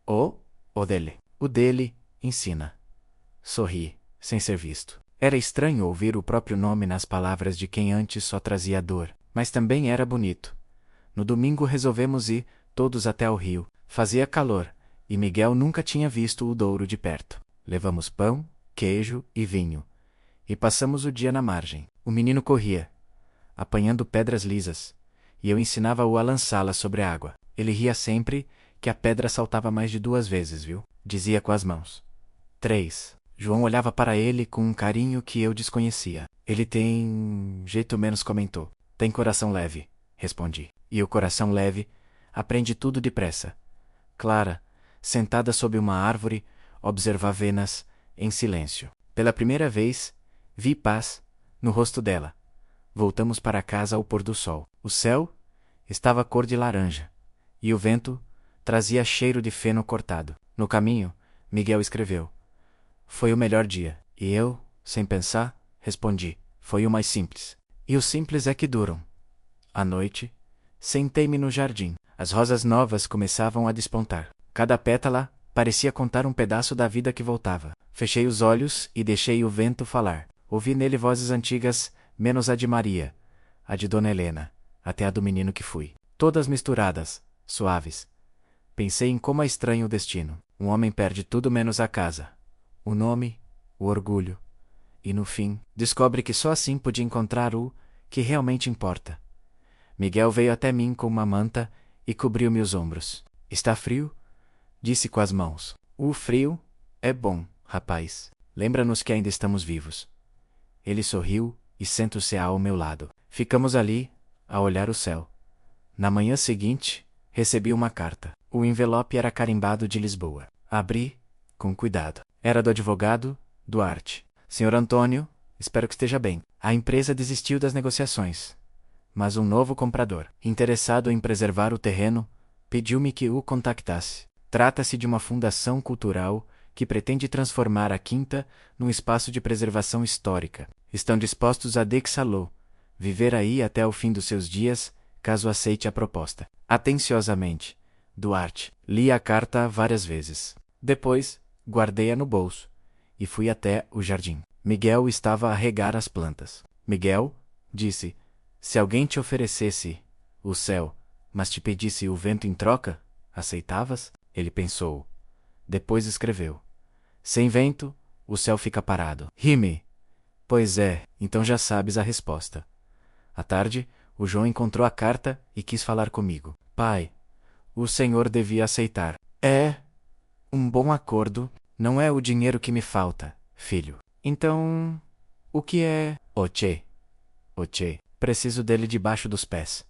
Speaker 1: O dele. O dele ensina. Sorri, sem ser visto. Era estranho ouvir o próprio nome nas palavras de quem antes só trazia dor, mas também era bonito. No domingo resolvemos ir, todos até ao rio. Fazia calor, e Miguel nunca tinha visto o Douro de perto. Levamos pão, queijo e vinho. E passamos o dia na margem. O menino corria, apanhando pedras lisas, e eu ensinava-o a lançá-las sobre a água. Ele ria sempre que a pedra saltava mais de 2 vezes, viu? Dizia com as mãos. 3. João olhava para ele com um carinho que eu desconhecia. Ele tem jeito menos, comentou. Tem coração leve, respondi. E o coração leve aprende tudo depressa. Clara, sentada sob uma árvore, observava-nas em silêncio. Pela primeira vez, vi paz no rosto dela. Voltamos para casa ao pôr do sol. O céu estava cor de laranja, e o vento trazia cheiro de feno cortado. No caminho, Miguel escreveu. Foi o melhor dia. E eu, sem pensar, respondi. Foi o mais simples. E os simples é que duram. À noite, sentei-me no jardim. As rosas novas começavam a despontar. Cada pétala parecia contar um pedaço da vida que voltava. Fechei os olhos e deixei o vento falar. Ouvi nele vozes antigas, menos a de Maria, a de Dona Helena, até a do menino que fui. Todas misturadas, suaves. Pensei em como é estranho o destino. Um homem perde tudo menos a casa, o nome, o orgulho. E no fim, descobre que só assim podia encontrar o que realmente importa. Miguel veio até mim com uma manta e cobriu-me os ombros. Está frio? Disse com as mãos. O frio é bom, rapaz. Lembra-nos que ainda estamos vivos. Ele sorriu e sentou-se ao meu lado. Ficamos ali, a olhar o céu. Na manhã seguinte, recebi uma carta. O envelope era carimbado de Lisboa. Abri, com cuidado. Era do advogado Duarte. Senhor Antônio, espero que esteja bem. A empresa desistiu das negociações. Mas um novo comprador, interessado em preservar o terreno, pediu-me que o contactasse. Trata-se de uma fundação cultural que pretende transformar a quinta num espaço de preservação histórica. Estão dispostos a deixá-lo viver aí até o fim dos seus dias, caso aceite a proposta. Atenciosamente, Duarte. Li a carta várias vezes. Depois, guardei-a no bolso e fui até o jardim. Miguel estava a regar as plantas. Miguel, disse, se alguém te oferecesse o céu, mas te pedisse o vento em troca, aceitavas? Ele pensou. Depois escreveu. Sem vento, o céu fica parado. Ri-me. Pois é, então já sabes a resposta. À tarde, o João encontrou a carta e quis falar comigo. Pai, o senhor devia aceitar. É um bom acordo. Não é o dinheiro que me falta, filho. Então, o que é? Oche. Preciso dele debaixo dos pés.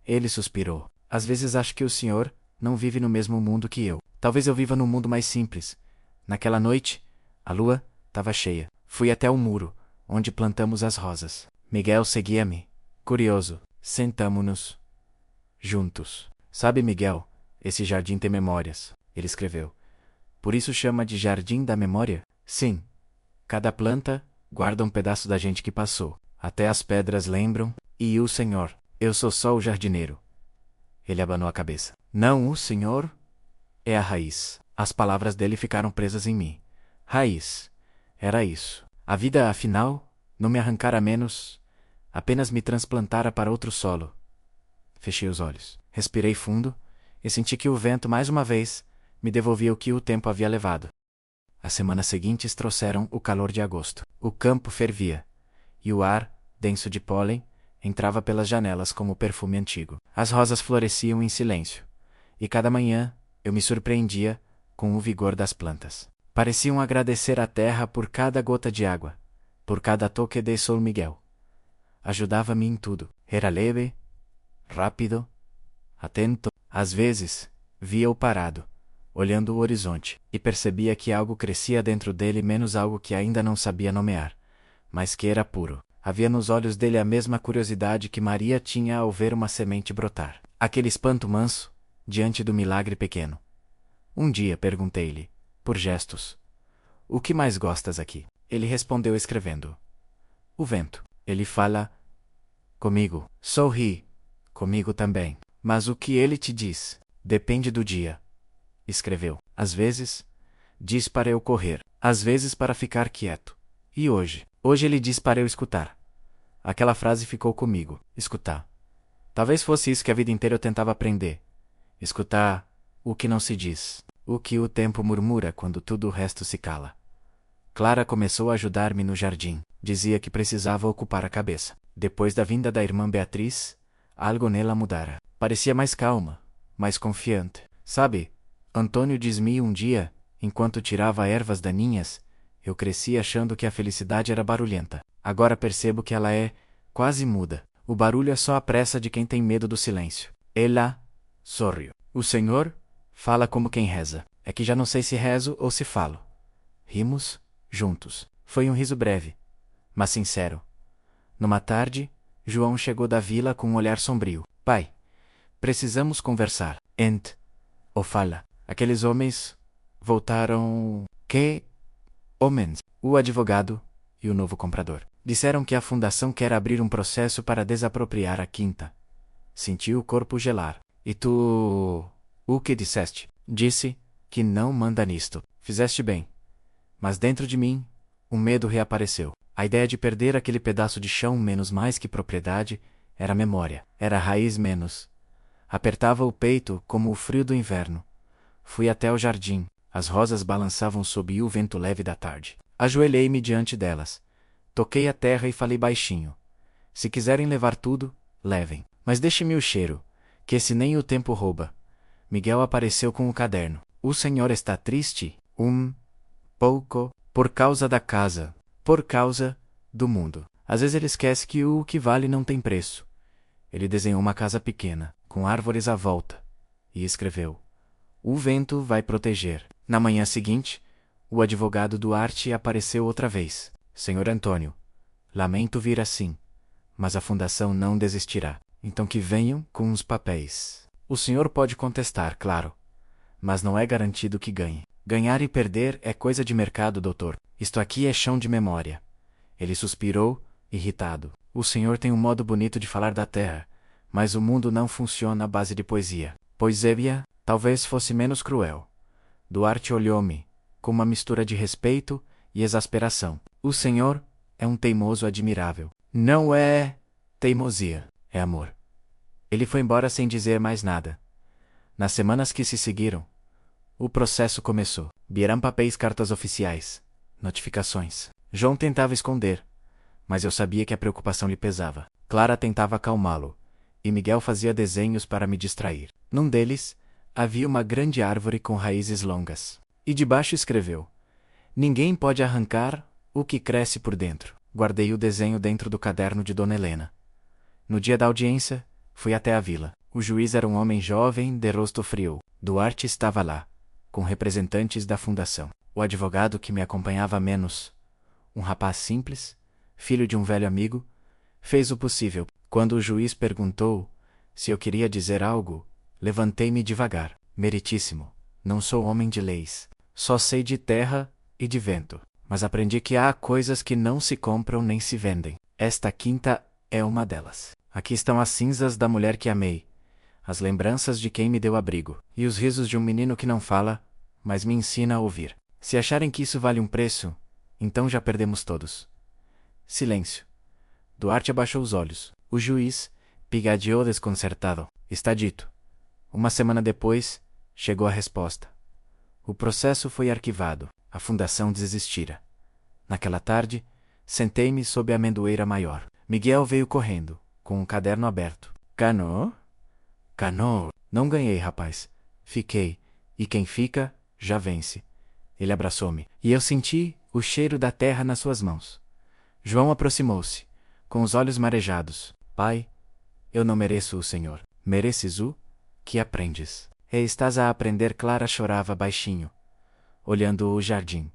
Speaker 1: Ele suspirou. Às vezes acho que o senhor não vive no mesmo mundo que eu. Talvez eu viva num mundo mais simples. Naquela noite, a lua estava cheia. Fui até o muro, onde plantamos as rosas. Miguel seguia-me. Curioso. Sentamo-nos juntos. Sabe, Miguel, esse jardim tem memórias. Ele escreveu. Por isso chama de Jardim da Memória? Sim. Cada planta guarda um pedaço da gente que passou. Até as pedras lembram. E o senhor? Eu sou só o jardineiro. Ele abanou a cabeça. Não, o senhor é a raiz. As palavras dele ficaram presas em mim. Raiz. Era isso. A vida, afinal, não me arrancara menos, apenas me transplantara para outro solo. Fechei os olhos. Respirei fundo e senti que o vento, mais uma vez, me devolvia o que o tempo havia levado. As semanas seguintes trouxeram o calor de agosto. O campo fervia, e o ar, denso de pólen, entrava pelas janelas como perfume antigo. As rosas floresciam em silêncio, e cada manhã eu me surpreendia com o vigor das plantas. Pareciam agradecer à terra por cada gota de água, por cada toque de Sol Miguel. Ajudava-me em tudo. Era leve, rápido, atento. Às vezes, via-o parado, olhando o horizonte, e percebia que algo crescia dentro dele, menos algo que ainda não sabia nomear, mas que era puro. Havia nos olhos dele a mesma curiosidade que Maria tinha ao ver uma semente brotar. Aquele espanto manso, diante do milagre pequeno. Um dia perguntei-lhe, por gestos, o que mais gostas aqui? Ele respondeu escrevendo. O vento. Ele fala comigo. Sorri. Comigo também. Mas o que ele te diz? Depende do dia. Escreveu. Às vezes, diz para eu correr. Às vezes para ficar quieto. E hoje? Hoje ele diz para eu escutar. Aquela frase ficou comigo. Escutar. Talvez fosse isso que a vida inteira eu tentava aprender. Escutar o que não se diz. O que o tempo murmura quando tudo o resto se cala. Clara começou a ajudar-me no jardim. Dizia que precisava ocupar a cabeça. Depois da vinda da irmã Beatriz, algo nela mudara. Parecia mais calma, mais confiante. Sabe, Antônio diz-me um dia, enquanto tirava ervas daninhas, eu cresci achando que a felicidade era barulhenta. Agora percebo que ela é quase muda. O barulho é só a pressa de quem tem medo do silêncio. Ela sorriu. O Senhor fala como quem reza. É que já não sei se rezo ou se falo. Rimos juntos. Foi um riso breve, mas sincero. Numa tarde, João chegou da vila com um olhar sombrio. Pai, precisamos conversar. Ou fala. Aqueles homens voltaram... Que homens? O advogado e o novo comprador. Disseram que a fundação quer abrir um processo para desapropriar a quinta. Senti o corpo gelar. E tu... O que disseste? Disse que não manda nisto. Fizeste bem. Mas dentro de mim, o medo reapareceu. A ideia de perder aquele pedaço de chão menos mais que propriedade era memória. Era raiz menos. Apertava o peito como o frio do inverno. Fui até o jardim. As rosas balançavam sob o vento leve da tarde. Ajoelhei-me diante delas. Toquei a terra e falei baixinho. Se quiserem levar tudo, levem. Mas deixe-me o cheiro, que esse nem o tempo rouba. Miguel apareceu com o caderno. O senhor está triste? Pouco. Por causa da casa. Por causa do mundo. Às vezes ele esquece que o que vale não tem preço. Ele desenhou uma casa pequena, com árvores à volta, e escreveu: O vento vai proteger. Na manhã seguinte, o advogado Duarte apareceu outra vez. Senhor Antônio, lamento vir assim, mas a fundação não desistirá. Então que venham com os papéis. O senhor pode contestar, claro, mas não é garantido que ganhe. Ganhar e perder é coisa de mercado, doutor. Isto aqui é chão de memória. Ele suspirou, irritado. O senhor tem um modo bonito de falar da terra, mas o mundo não funciona à base de poesia. Poesia talvez fosse menos cruel. Duarte olhou-me, com uma mistura de respeito e exasperação. O senhor é um teimoso admirável. Não é teimosia, é amor. Ele foi embora sem dizer mais nada. Nas semanas que se seguiram, o processo começou. Vieram papéis, cartas oficiais, notificações. João tentava esconder, mas eu sabia que a preocupação lhe pesava. Clara tentava acalmá-lo, e Miguel fazia desenhos para me distrair. Num deles, havia uma grande árvore com raízes longas. E debaixo escreveu: Ninguém pode arrancar o que cresce por dentro. Guardei o desenho dentro do caderno de Dona Helena. No dia da audiência, fui até a vila. O juiz era um homem jovem, de rosto frio. Duarte estava lá, com representantes da fundação. O advogado que me acompanhava menos, um rapaz simples, filho de um velho amigo, fez o possível. Quando o juiz perguntou se eu queria dizer algo, levantei-me devagar. Meritíssimo, não sou homem de leis. Só sei de terra e de vento. Mas aprendi que há coisas que não se compram nem se vendem. Esta quinta é uma delas. Aqui estão as cinzas da mulher que amei, as lembranças de quem me deu abrigo, e os risos de um menino que não fala, mas me ensina a ouvir. Se acharem que isso vale um preço, então já perdemos todos. Silêncio. Duarte abaixou os olhos. O juiz pigadeou desconcertado. Está dito. Uma semana depois, chegou a resposta. O processo foi arquivado. A fundação desistira. Naquela tarde, sentei-me sob a amendoeira maior. Miguel veio correndo, com um caderno aberto. Cano? Cano. Não ganhei, rapaz. Fiquei. E quem fica, já vence. Ele abraçou-me, e eu senti o cheiro da terra nas suas mãos. João aproximou-se, com os olhos marejados. Pai, eu não mereço o Senhor. Mereces o que aprendes? E estás a aprender? Clara chorava baixinho, olhando o jardim.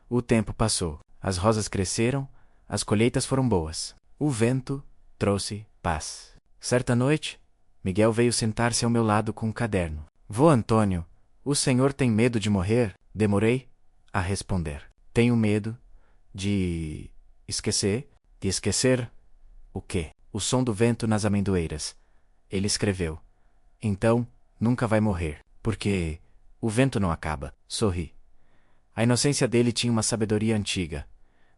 Speaker 1: O tempo passou. As rosas cresceram, as colheitas foram boas. O vento trouxe paz. Certa noite, Miguel veio sentar-se ao meu lado com um caderno. Vô Antônio, o senhor tem medo de morrer? Demorei a responder. Tenho medo de esquecer. De esquecer? O quê? O som do vento nas amendoeiras. Ele escreveu. Então, nunca vai morrer, porque o vento não acaba. Sorri. A inocência dele tinha uma sabedoria antiga.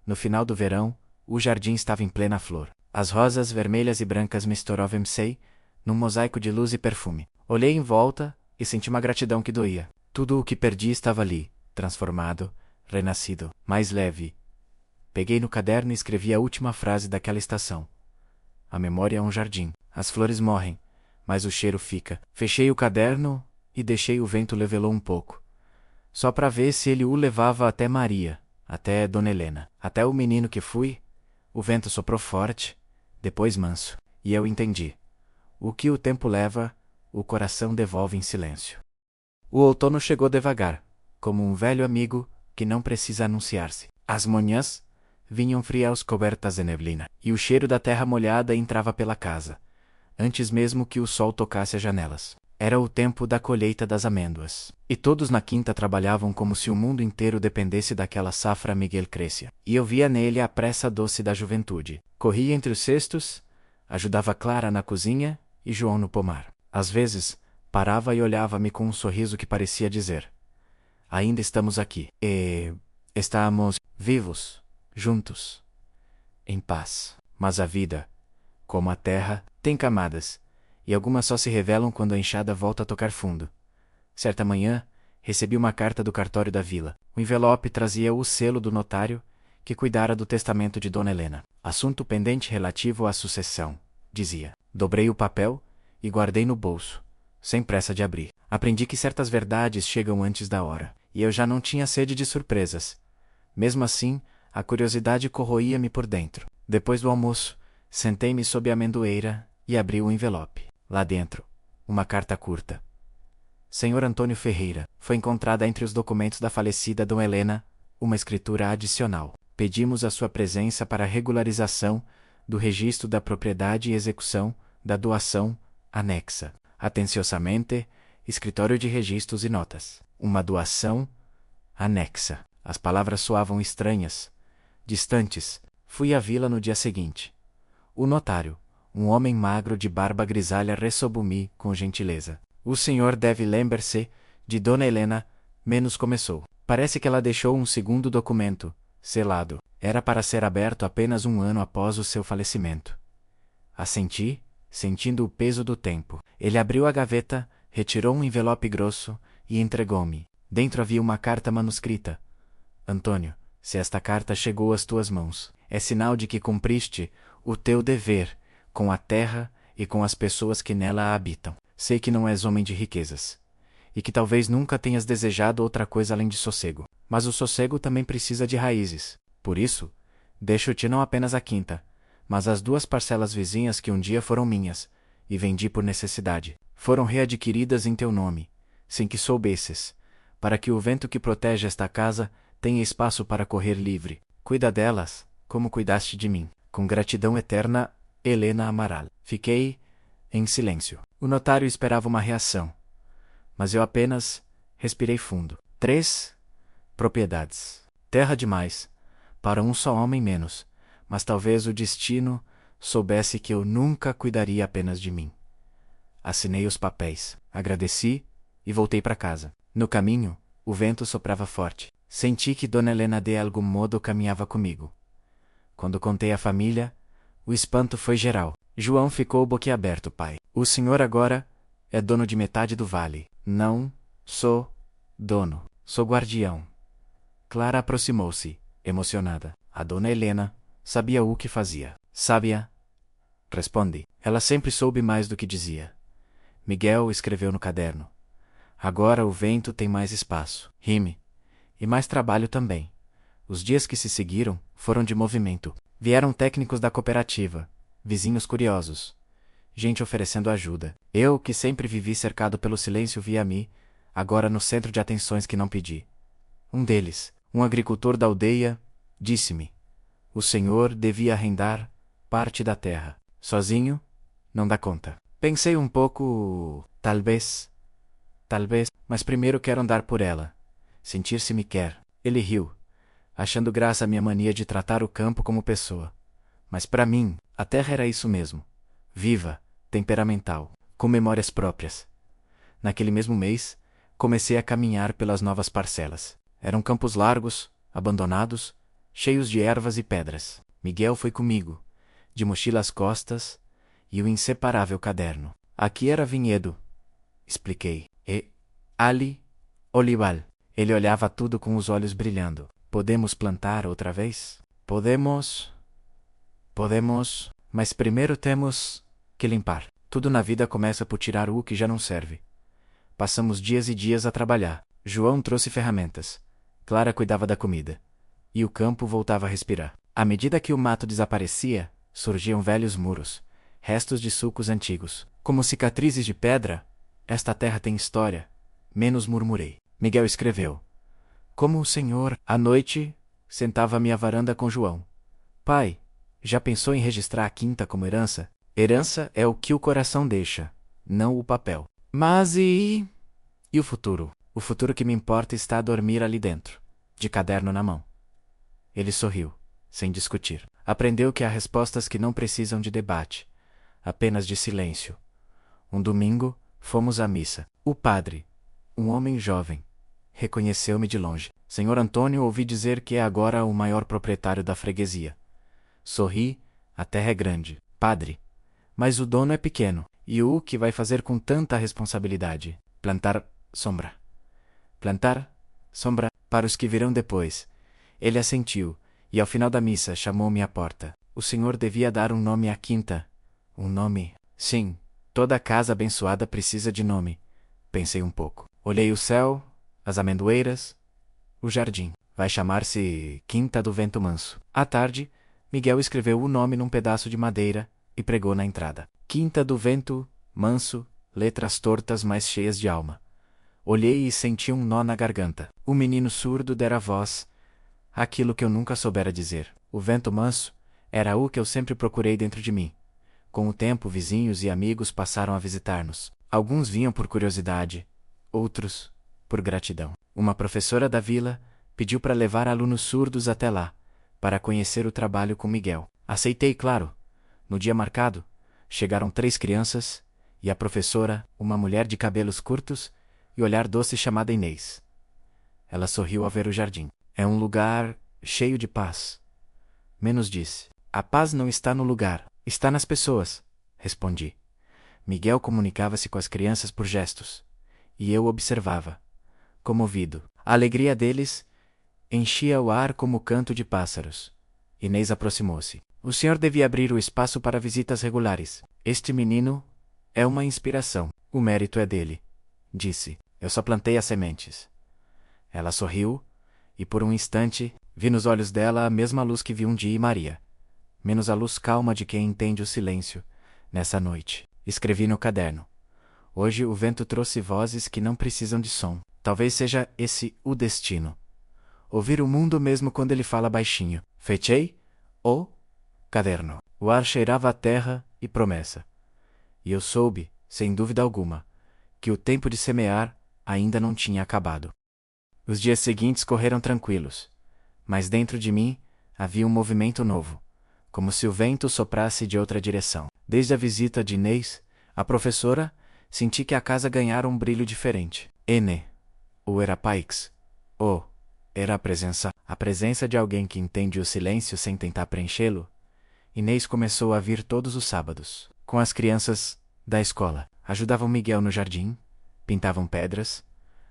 Speaker 1: No final do verão, o jardim estava em plena flor. As rosas vermelhas e brancas misturavam-se num mosaico de luz e perfume. Olhei em volta e senti uma gratidão que doía. Tudo o que perdi estava ali, transformado, renascido, mais leve. Peguei no caderno e escrevi a última frase daquela estação. A memória é um jardim. As flores morrem, mas o cheiro fica. Fechei o caderno e deixei o vento levelou um pouco, só para ver se ele o levava até Maria, até Dona Helena, até o menino que fui. O vento soprou forte, depois manso, e eu entendi. O que o tempo leva, o coração devolve em silêncio. O outono chegou devagar, como um velho amigo que não precisa anunciar-se. As manhãs vinham frias cobertas de neblina, e o cheiro da terra molhada entrava pela casa, antes mesmo que o sol tocasse as janelas. Era o tempo da colheita das amêndoas, e todos na quinta trabalhavam como se o mundo inteiro dependesse daquela safra. Miguel crescia, e eu via nele a pressa doce da juventude. Corria entre os cestos, ajudava Clara na cozinha e João no pomar. Às vezes, parava e olhava-me com um sorriso que parecia dizer: ainda estamos aqui, e estamos vivos, juntos, em paz. Mas a vida, como a terra, tem camadas, e algumas só se revelam quando a enxada volta a tocar fundo. Certa manhã, recebi uma carta do cartório da vila. O envelope trazia o selo do notário que cuidara do testamento de Dona Helena. Assunto pendente relativo à sucessão, dizia. Dobrei o papel e guardei no bolso, sem pressa de abrir. Aprendi que certas verdades chegam antes da hora, e eu já não tinha sede de surpresas. Mesmo assim, a curiosidade corroía-me por dentro. Depois do almoço, sentei-me sob a amendoeira e abri o envelope. Lá dentro, uma carta curta. Senhor Antônio Ferreira, foi encontrada entre os documentos da falecida Dona Helena uma escritura adicional. Pedimos a sua presença para a regularização do registro da propriedade e execução da doação anexa. Atenciosamente, Escritório de Registros e Notas. Uma doação anexa. As palavras soavam estranhas, distantes. Fui à vila no dia seguinte. O notário, um homem magro de barba grisalha, ressobu-me com gentileza. O senhor deve lembrar-se de Dona Helena, menos começou. Parece que ela deixou um segundo documento, selado. Era para ser aberto apenas um ano após o seu falecimento. Assenti, sentindo o peso do tempo. Ele abriu a gaveta, retirou um envelope grosso e entregou-me. Dentro havia uma carta manuscrita. Antônio, se esta carta chegou às tuas mãos, é sinal de que cumpriste o teu dever com a terra e com as pessoas que nela habitam. Sei que não és homem de riquezas, e que talvez nunca tenhas desejado outra coisa além de sossego. Mas o sossego também precisa de raízes. Por isso, deixo-te não apenas a quinta, mas as 2 parcelas vizinhas que um dia foram minhas, e vendi por necessidade. Foram readquiridas em teu nome, sem que soubesses, para que o vento que protege esta casa tenha espaço para correr livre. Cuida delas, como cuidaste de mim. Com gratidão eterna, Helena Amaral. Fiquei em silêncio. O notário esperava uma reação, mas eu apenas respirei fundo. 3 propriedades. Terra demais, para um só homem menos, mas talvez o destino soubesse que eu nunca cuidaria apenas de mim. Assinei os papéis, agradeci e voltei para casa. No caminho, o vento soprava forte. Senti que Dona Helena de algum modo caminhava comigo. Quando contei à família, o espanto foi geral. João ficou boquiaberto. Pai, o senhor agora é dono de metade do vale. Não sou dono, sou guardião. Clara aproximou-se, emocionada. A Dona Helena sabia o que fazia. Sábia? Respondi. Ela sempre soube mais do que dizia. Miguel escreveu no caderno. Agora o vento tem mais espaço. Rime. E mais trabalho também. Os dias que se seguiram foram de movimento. Vieram técnicos da cooperativa, vizinhos curiosos, gente oferecendo ajuda. Eu, que sempre vivi cercado pelo silêncio, via-me, agora no centro de atenções que não pedi. Um deles, um agricultor da aldeia, disse-me: o senhor devia arrendar parte da terra. Sozinho, não dá conta. Pensei um pouco, talvez, mas primeiro quero andar por ela, sentir-se me quer. Ele riu, achando graça a minha mania de tratar o campo como pessoa. Mas para mim, a terra era isso mesmo. Viva, temperamental, com memórias próprias. Naquele mesmo mês, comecei a caminhar pelas novas parcelas. Eram campos largos, abandonados, cheios de ervas e pedras. Miguel foi comigo, de mochila às costas, e o inseparável caderno. Aqui era vinhedo, expliquei. E ali, olival. Ele olhava tudo com os olhos brilhando. Podemos plantar outra vez? Podemos, mas primeiro temos que limpar. Tudo na vida começa por tirar o que já não serve. Passamos dias e dias a trabalhar. João trouxe ferramentas. Clara cuidava da comida. E o campo voltava a respirar. À medida que o mato desaparecia, surgiam velhos muros, restos de sulcos antigos. Como cicatrizes de pedra, esta terra tem história. Menos murmurei. Miguel escreveu: como o senhor, à noite, sentava à minha varanda com João. Pai, já pensou em registrar a quinta como herança? Herança é o que o coração deixa, não o papel. Mas e o futuro? O futuro que me importa está a dormir ali dentro, de caderno na mão. Ele sorriu, sem discutir. Aprendeu que há respostas que não precisam de debate, apenas de silêncio. Um domingo, fomos à missa. O padre, um homem jovem, reconheceu-me de longe. Senhor Antônio, ouvi dizer que é agora o maior proprietário da freguesia. Sorri, a terra é grande. Padre, mas o dono é pequeno. E o que vai fazer com tanta responsabilidade? Plantar sombra. Plantar sombra para os que virão depois. Ele assentiu, e ao final da missa chamou-me à porta. O senhor devia dar um nome à quinta. Um nome? Sim, toda casa abençoada precisa de nome. Pensei um pouco. Olhei o céu, as amendoeiras, o jardim. Vai chamar-se Quinta do Vento Manso. À tarde, Miguel escreveu o nome num pedaço de madeira e pregou na entrada. Quinta do Vento Manso, letras tortas, mas cheias de alma. Olhei e senti um nó na garganta. O menino surdo dera voz àquilo que eu nunca soubera dizer. O vento manso era o que eu sempre procurei dentro de mim. Com o tempo, vizinhos e amigos passaram a visitar-nos. Alguns vinham por curiosidade, outros por gratidão. Uma professora da vila pediu para levar alunos surdos até lá, para conhecer o trabalho com Miguel. Aceitei, claro. No dia marcado, chegaram 3 crianças, e a professora, uma mulher de cabelos curtos e olhar doce chamada Inês. Ela sorriu ao ver o jardim. É um lugar cheio de paz. Menos disse. A paz não está no lugar, está nas pessoas, respondi. Miguel comunicava-se com as crianças por gestos, e eu observava, comovido. A alegria deles enchia o ar como o canto de pássaros. Inês aproximou-se. O senhor devia abrir o espaço para visitas regulares. Este menino é uma inspiração. O mérito é dele, disse. Eu só plantei as sementes. Ela sorriu, e por um instante, vi nos olhos dela a mesma luz que vi um dia em Maria. Menos a luz calma de quem entende o silêncio, nessa noite. Escrevi no caderno. Hoje o vento trouxe vozes que não precisam de som. Talvez seja esse o destino. Ouvir o mundo mesmo quando ele fala baixinho. Fechei o caderno. O ar cheirava a terra e promessa. E eu soube, sem dúvida alguma, que o tempo de semear ainda não tinha acabado. Os dias seguintes correram tranquilos, mas dentro de mim havia um movimento novo, como se o vento soprasse de outra direção. Desde a visita de Inês, a professora, senti que a casa ganhara um brilho diferente. O era paix. Era a presença de alguém que entende o silêncio sem tentar preenchê-lo. Inês começou a vir todos os sábados, com as crianças da escola. Ajudavam Miguel no jardim, pintavam pedras,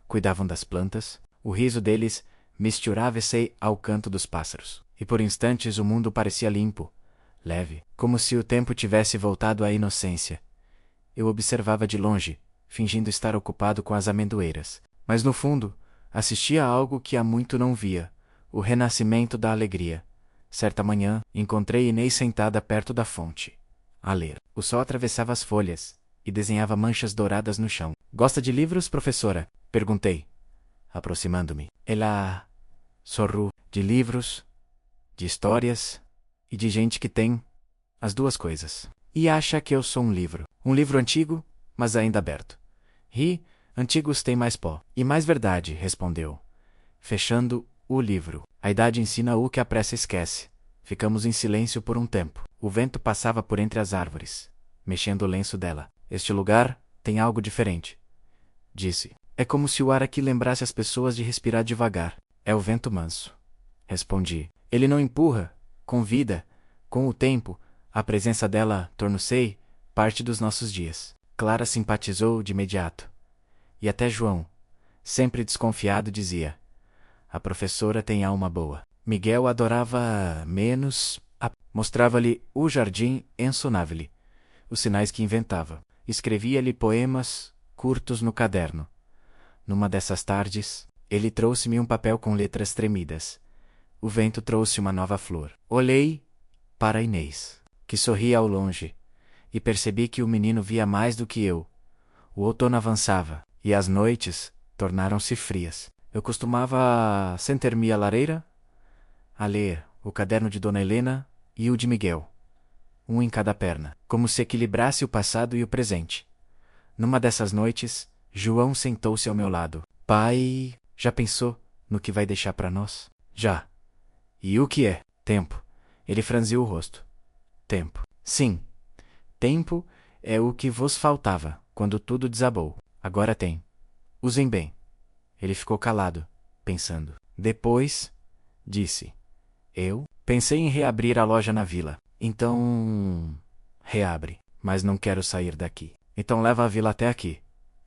Speaker 1: cuidavam das plantas. O riso deles misturava-se ao canto dos pássaros. E por instantes o mundo parecia limpo, leve, como se o tempo tivesse voltado à inocência. Eu observava de longe, fingindo estar ocupado com as amendoeiras. Mas no fundo, assistia a algo que há muito não via, o renascimento da alegria. Certa manhã, encontrei Inês sentada perto da fonte, a ler. O sol atravessava as folhas e desenhava manchas douradas no chão. Gosta de livros, professora? Perguntei, aproximando-me. Ela sorriu. De livros, de histórias e de gente que tem as duas coisas. E acha que eu sou um livro. Um livro antigo, mas ainda aberto. Ri, antigos têm mais pó. E mais verdade, respondeu, fechando o livro. A idade ensina o que a pressa esquece. Ficamos em silêncio por um tempo. O vento passava por entre as árvores, mexendo o lenço dela. Este lugar tem algo diferente, disse. É como se o ar aqui lembrasse as pessoas de respirar devagar. É o vento manso, respondi. Ele não empurra, convida. Com o tempo, a presença dela, tornou-se parte dos nossos dias. Clara simpatizou de imediato. E até João, sempre desconfiado, dizia: a professora tem alma boa. Miguel adorava menos. Mostrava-lhe o jardim, ensinava-lhe os sinais que inventava. Escrevia-lhe poemas curtos no caderno. Numa dessas tardes, ele trouxe-me um papel com letras tremidas. O vento trouxe uma nova flor. Olhei para Inês, que sorria ao longe, e percebi que o menino via mais do que eu. O outono avançava, e as noites tornaram-se frias. Eu costumava sentar-me à lareira, a ler o caderno de Dona Helena e o de Miguel, um em cada perna, como se equilibrasse o passado e o presente. Numa dessas noites, João sentou-se ao meu lado. Pai, já pensou no que vai deixar para nós? Já. E o que é? Tempo. Ele franziu o rosto. Tempo. Sim. Tempo é o que vos faltava quando tudo desabou. Agora tem. Usem bem. Ele ficou calado, pensando. Depois, disse: eu pensei em reabrir a loja na vila. Então, reabre. Mas não quero sair daqui. Então leva a vila até aqui.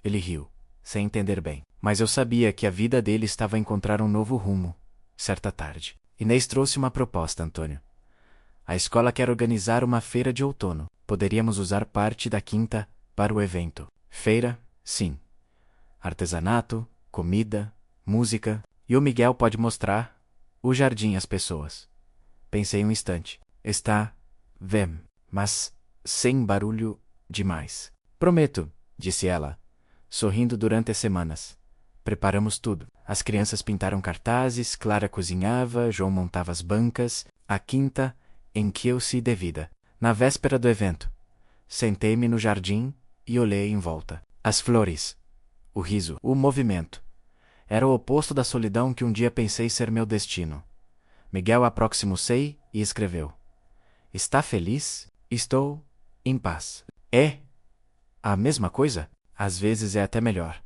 Speaker 1: Ele riu, sem entender bem. Mas eu sabia que a vida dele estava a encontrar um novo rumo. Certa tarde, Inês trouxe uma proposta, Antônio. A escola quer organizar uma feira de outono. Poderíamos usar parte da quinta para o evento. Feira, sim. Artesanato, comida, música. E o Miguel pode mostrar o jardim às pessoas. Pensei um instante. Está, vem, mas sem barulho demais. Prometo, disse ela, sorrindo durante as semanas. Preparamos tudo. As crianças pintaram cartazes, Clara cozinhava, João montava as bancas. A quinta em que eu se devida. Na véspera do evento, sentei-me no jardim e olhei em volta. As flores, o riso, o movimento. Era o oposto da solidão que um dia pensei ser meu destino. Miguel aproximou-se e escreveu: está feliz? Estou em paz. É a mesma coisa? Às vezes é até melhor.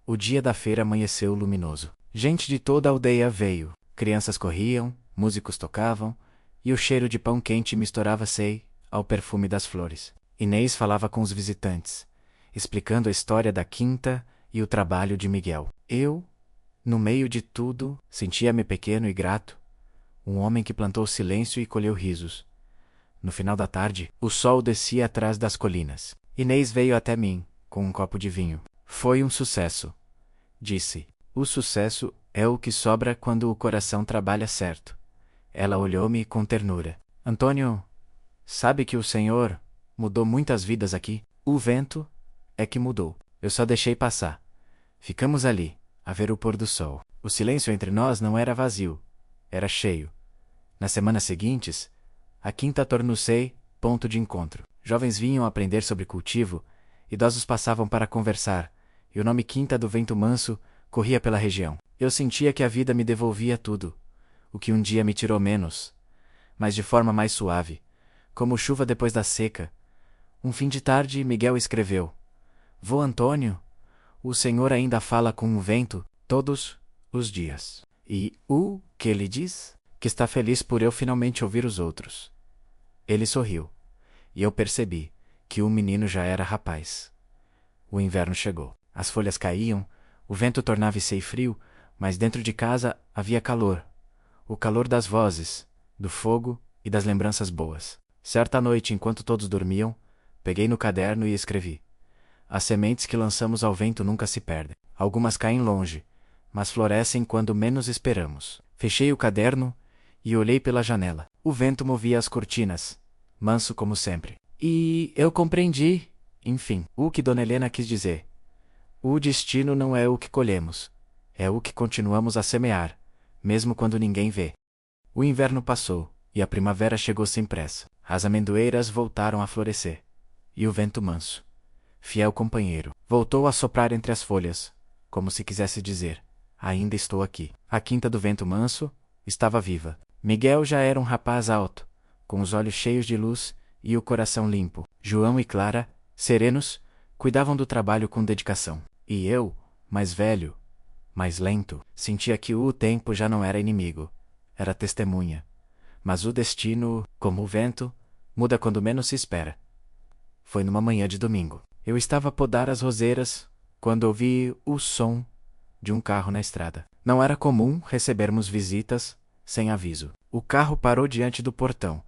Speaker 1: O dia da feira amanheceu luminoso. Gente de toda a aldeia veio. Crianças corriam, músicos tocavam, e o cheiro de pão quente misturava-se ao perfume das flores. Inês falava com os visitantes, explicando a história da quinta e o trabalho de Miguel. Eu, no meio de tudo, sentia-me pequeno e grato, um homem que plantou silêncio e colheu risos. No final da tarde, o sol descia atrás das colinas. Inês veio até mim, com um copo de vinho. Foi um sucesso, disse. O sucesso é o que sobra quando o coração trabalha certo. Ela olhou-me com ternura. Antônio, sabe que o Senhor mudou muitas vidas aqui? O vento é que mudou. Eu só deixei passar. Ficamos ali, a ver o pôr do sol. O silêncio entre nós não era vazio, era cheio. Nas semanas seguintes, a quinta tornou-se ponto de encontro. Jovens vinham aprender sobre cultivo, idosos passavam para conversar, e o nome Quinta do Vento Manso corria pela região. Eu sentia que a vida me devolvia tudo, o que um dia me tirou menos, mas de forma mais suave, como chuva depois da seca. Um fim de tarde, Miguel escreveu: Vô Antônio, o senhor ainda fala com o vento todos os dias. E o que ele diz? Que está feliz por eu finalmente ouvir os outros. Ele sorriu, e eu percebi que o menino já era rapaz. O inverno chegou. As folhas caíam, o vento tornava-se frio, mas dentro de casa havia calor. O calor das vozes, do fogo e das lembranças boas. Certa noite, enquanto todos dormiam, peguei no caderno e escrevi: as sementes que lançamos ao vento nunca se perdem. Algumas caem longe, mas florescem quando menos esperamos. Fechei o caderno e olhei pela janela. O vento movia as cortinas, manso como sempre. E eu compreendi, enfim, o que Dona Helena quis dizer. O destino não é o que colhemos, é o que continuamos a semear, mesmo quando ninguém vê. O inverno passou, e a primavera chegou sem pressa. As amendoeiras voltaram a florescer. E o vento manso, fiel companheiro, voltou a soprar entre as folhas, como se quisesse dizer: ainda estou aqui. A quinta do vento manso estava viva. Miguel já era um rapaz alto, com os olhos cheios de luz e o coração limpo. João e Clara, serenos, cuidavam do trabalho com dedicação. E eu, mais velho, mais lento, sentia que o tempo já não era inimigo, era testemunha. Mas o destino, como o vento, muda quando menos se espera. Foi numa manhã de domingo. Eu estava a podar as roseiras quando ouvi o som de um carro na estrada. Não era comum recebermos visitas sem aviso. O carro parou diante do portão,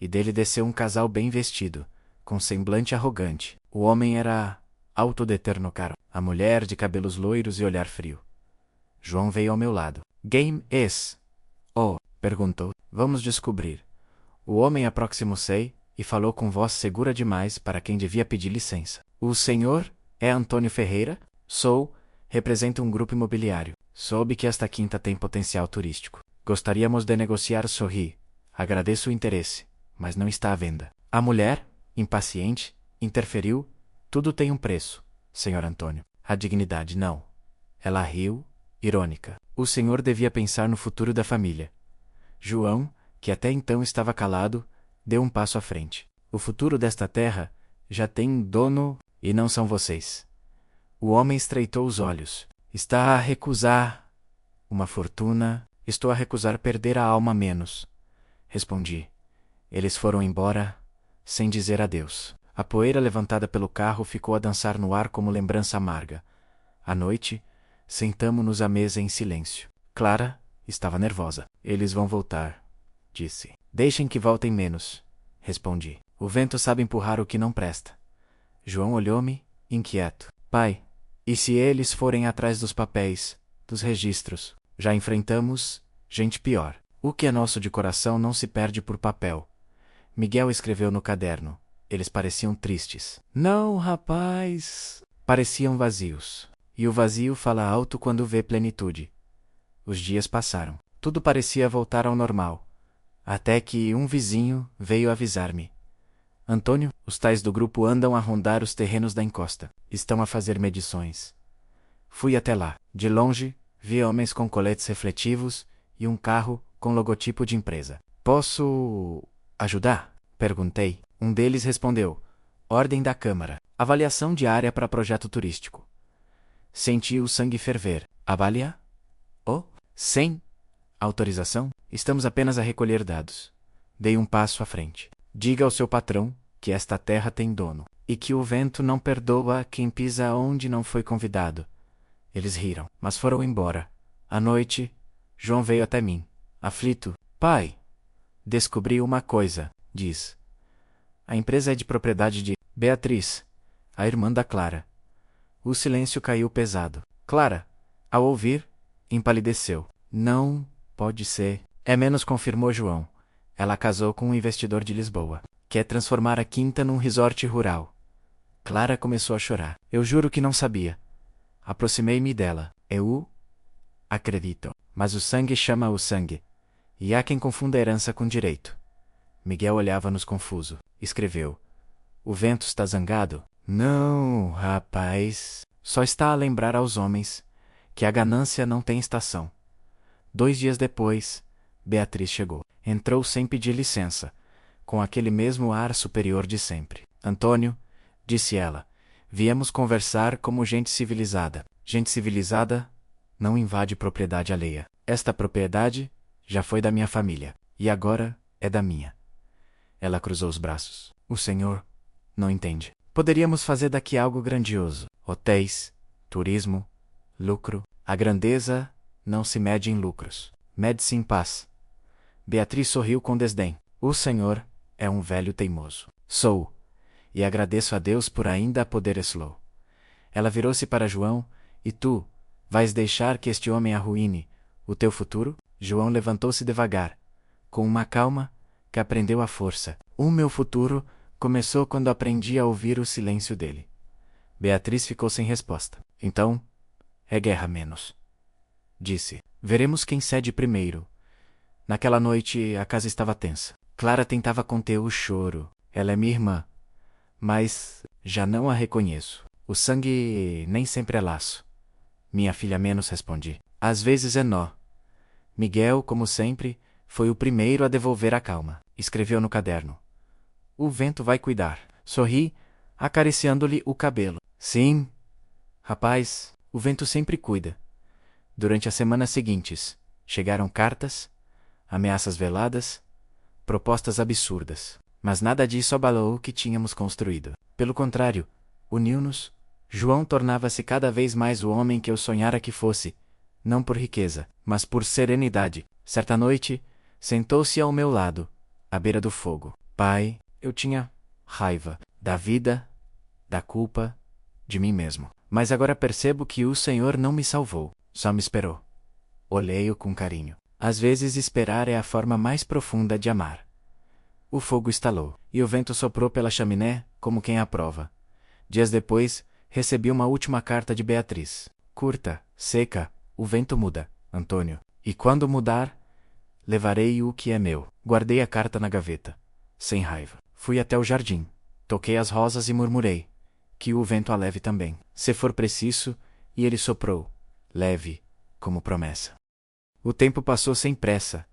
Speaker 1: e dele desceu um casal bem vestido, com semblante arrogante. O homem era autodeterminado, a mulher de cabelos loiros e olhar frio. João veio ao meu lado. Game is? Oh, perguntou. Vamos descobrir. O homem aproximou-se e falou com voz segura demais para quem devia pedir licença. O senhor é Antônio Ferreira? Sou. Represento um grupo imobiliário. Soube que esta quinta tem potencial turístico. Gostaríamos de negociar. Sorri. Agradeço o interesse, mas não está à venda. A mulher, impaciente, interferiu. Tudo tem um preço, senhor Antônio. A dignidade não. Ela riu, irônica. O senhor devia pensar no futuro da família. João, que até então estava calado, deu um passo à frente. O futuro desta terra já tem dono e não são vocês. O homem estreitou os olhos. Está a recusar uma fortuna? Estou a recusar perder a alma menos. Respondi. Eles foram embora sem dizer adeus. A poeira levantada pelo carro ficou a dançar no ar como lembrança amarga. À noite, sentamo-nos à mesa em silêncio. Clara estava nervosa. Eles vão voltar, disse. Deixem que voltem menos, respondi. O vento sabe empurrar o que não presta. João olhou-me, inquieto. Pai, e se eles forem atrás dos papéis, dos registros? Já enfrentamos gente pior. O que é nosso de coração não se perde por papel. Miguel escreveu no caderno. Eles pareciam tristes. Não, rapaz. Pareciam vazios. E o vazio fala alto quando vê plenitude. Os dias passaram. Tudo parecia voltar ao normal. Até que um vizinho veio avisar-me. Antônio, os tais do grupo andam a rondar os terrenos da encosta. Estão a fazer medições. Fui até lá. De longe, vi homens com coletes refletivos e um carro com logotipo de empresa. Posso ajudar? Perguntei. Um deles respondeu. Ordem da Câmara. Avaliação diária para projeto turístico. Senti o sangue ferver. Avalia? Oh? Sem autorização? Estamos apenas a recolher dados. Dei um passo à frente. Diga ao seu patrão que esta terra tem dono e que o vento não perdoa quem pisa onde não foi convidado. Eles riram, mas foram embora. À noite, João veio até mim, aflito. Pai, descobri uma coisa, diz. A empresa é de propriedade de Beatriz, a irmã da Clara. O silêncio caiu pesado. Clara, ao ouvir, empalideceu. Não pode ser. É menos, confirmou João. Ela casou com um investidor de Lisboa. Quer transformar a quinta num resort rural. Clara começou a chorar. Eu juro que não sabia. Aproximei-me dela. Eu acredito. Mas o sangue chama o sangue. E há quem confunda herança com direito. Miguel olhava-nos confuso. Escreveu. O vento está zangado? Não, rapaz. Só está a lembrar aos homens que a ganância não tem estação. 2 dias depois, Beatriz chegou. Entrou sem pedir licença, com aquele mesmo ar superior de sempre. Antônio, disse ela, viemos conversar como gente civilizada. Gente civilizada não invade propriedade alheia. Esta propriedade já foi da minha família, e agora é da minha. Ela cruzou os braços. O senhor não entende. Poderíamos fazer daqui algo grandioso. Hotéis, turismo, lucro. A grandeza não se mede em lucros. Mede-se em paz. Beatriz sorriu com desdém. O senhor é um velho teimoso. Sou. E agradeço a Deus por ainda poder eslo. Ela virou-se para João. E tu, vais deixar que este homem arruine o teu futuro? João levantou-se devagar, com uma calma que aprendeu à força. O meu futuro começou quando aprendi a ouvir o silêncio dele. Beatriz ficou sem resposta. Então, é guerra menos, disse. Veremos quem cede primeiro. Naquela noite, a casa estava tensa. Clara tentava conter o choro. Ela é minha irmã, mas já não a reconheço. O sangue nem sempre é laço. Minha filha menos, respondi. Às vezes é nó. Miguel, como sempre, foi o primeiro a devolver a calma. Escreveu no caderno. O vento vai cuidar. Sorri, acariciando-lhe o cabelo. Sim, rapaz, o vento sempre cuida. Durante as semanas seguintes, chegaram cartas, ameaças veladas, propostas absurdas. Mas nada disso abalou o que tínhamos construído. Pelo contrário, uniu-nos. João tornava-se cada vez mais o homem que eu sonhara que fosse, não por riqueza, mas por serenidade. Certa noite, sentou-se ao meu lado, à beira do fogo. Pai, eu tinha raiva da vida, da culpa, de mim mesmo. Mas agora percebo que o Senhor não me salvou, só me esperou. Olhei-o com carinho. Às vezes esperar é a forma mais profunda de amar. O fogo estalou, e o vento soprou pela chaminé, como quem aprova. Dias depois, recebi uma última carta de Beatriz. Curta, seca, o vento muda, Antônio. E quando mudar, levarei o que é meu. Guardei a carta na gaveta, sem raiva. Fui até o jardim, toquei as rosas e murmurei. Que o vento a leve também, se for preciso, e ele soprou, leve, como promessa. O tempo passou sem pressa,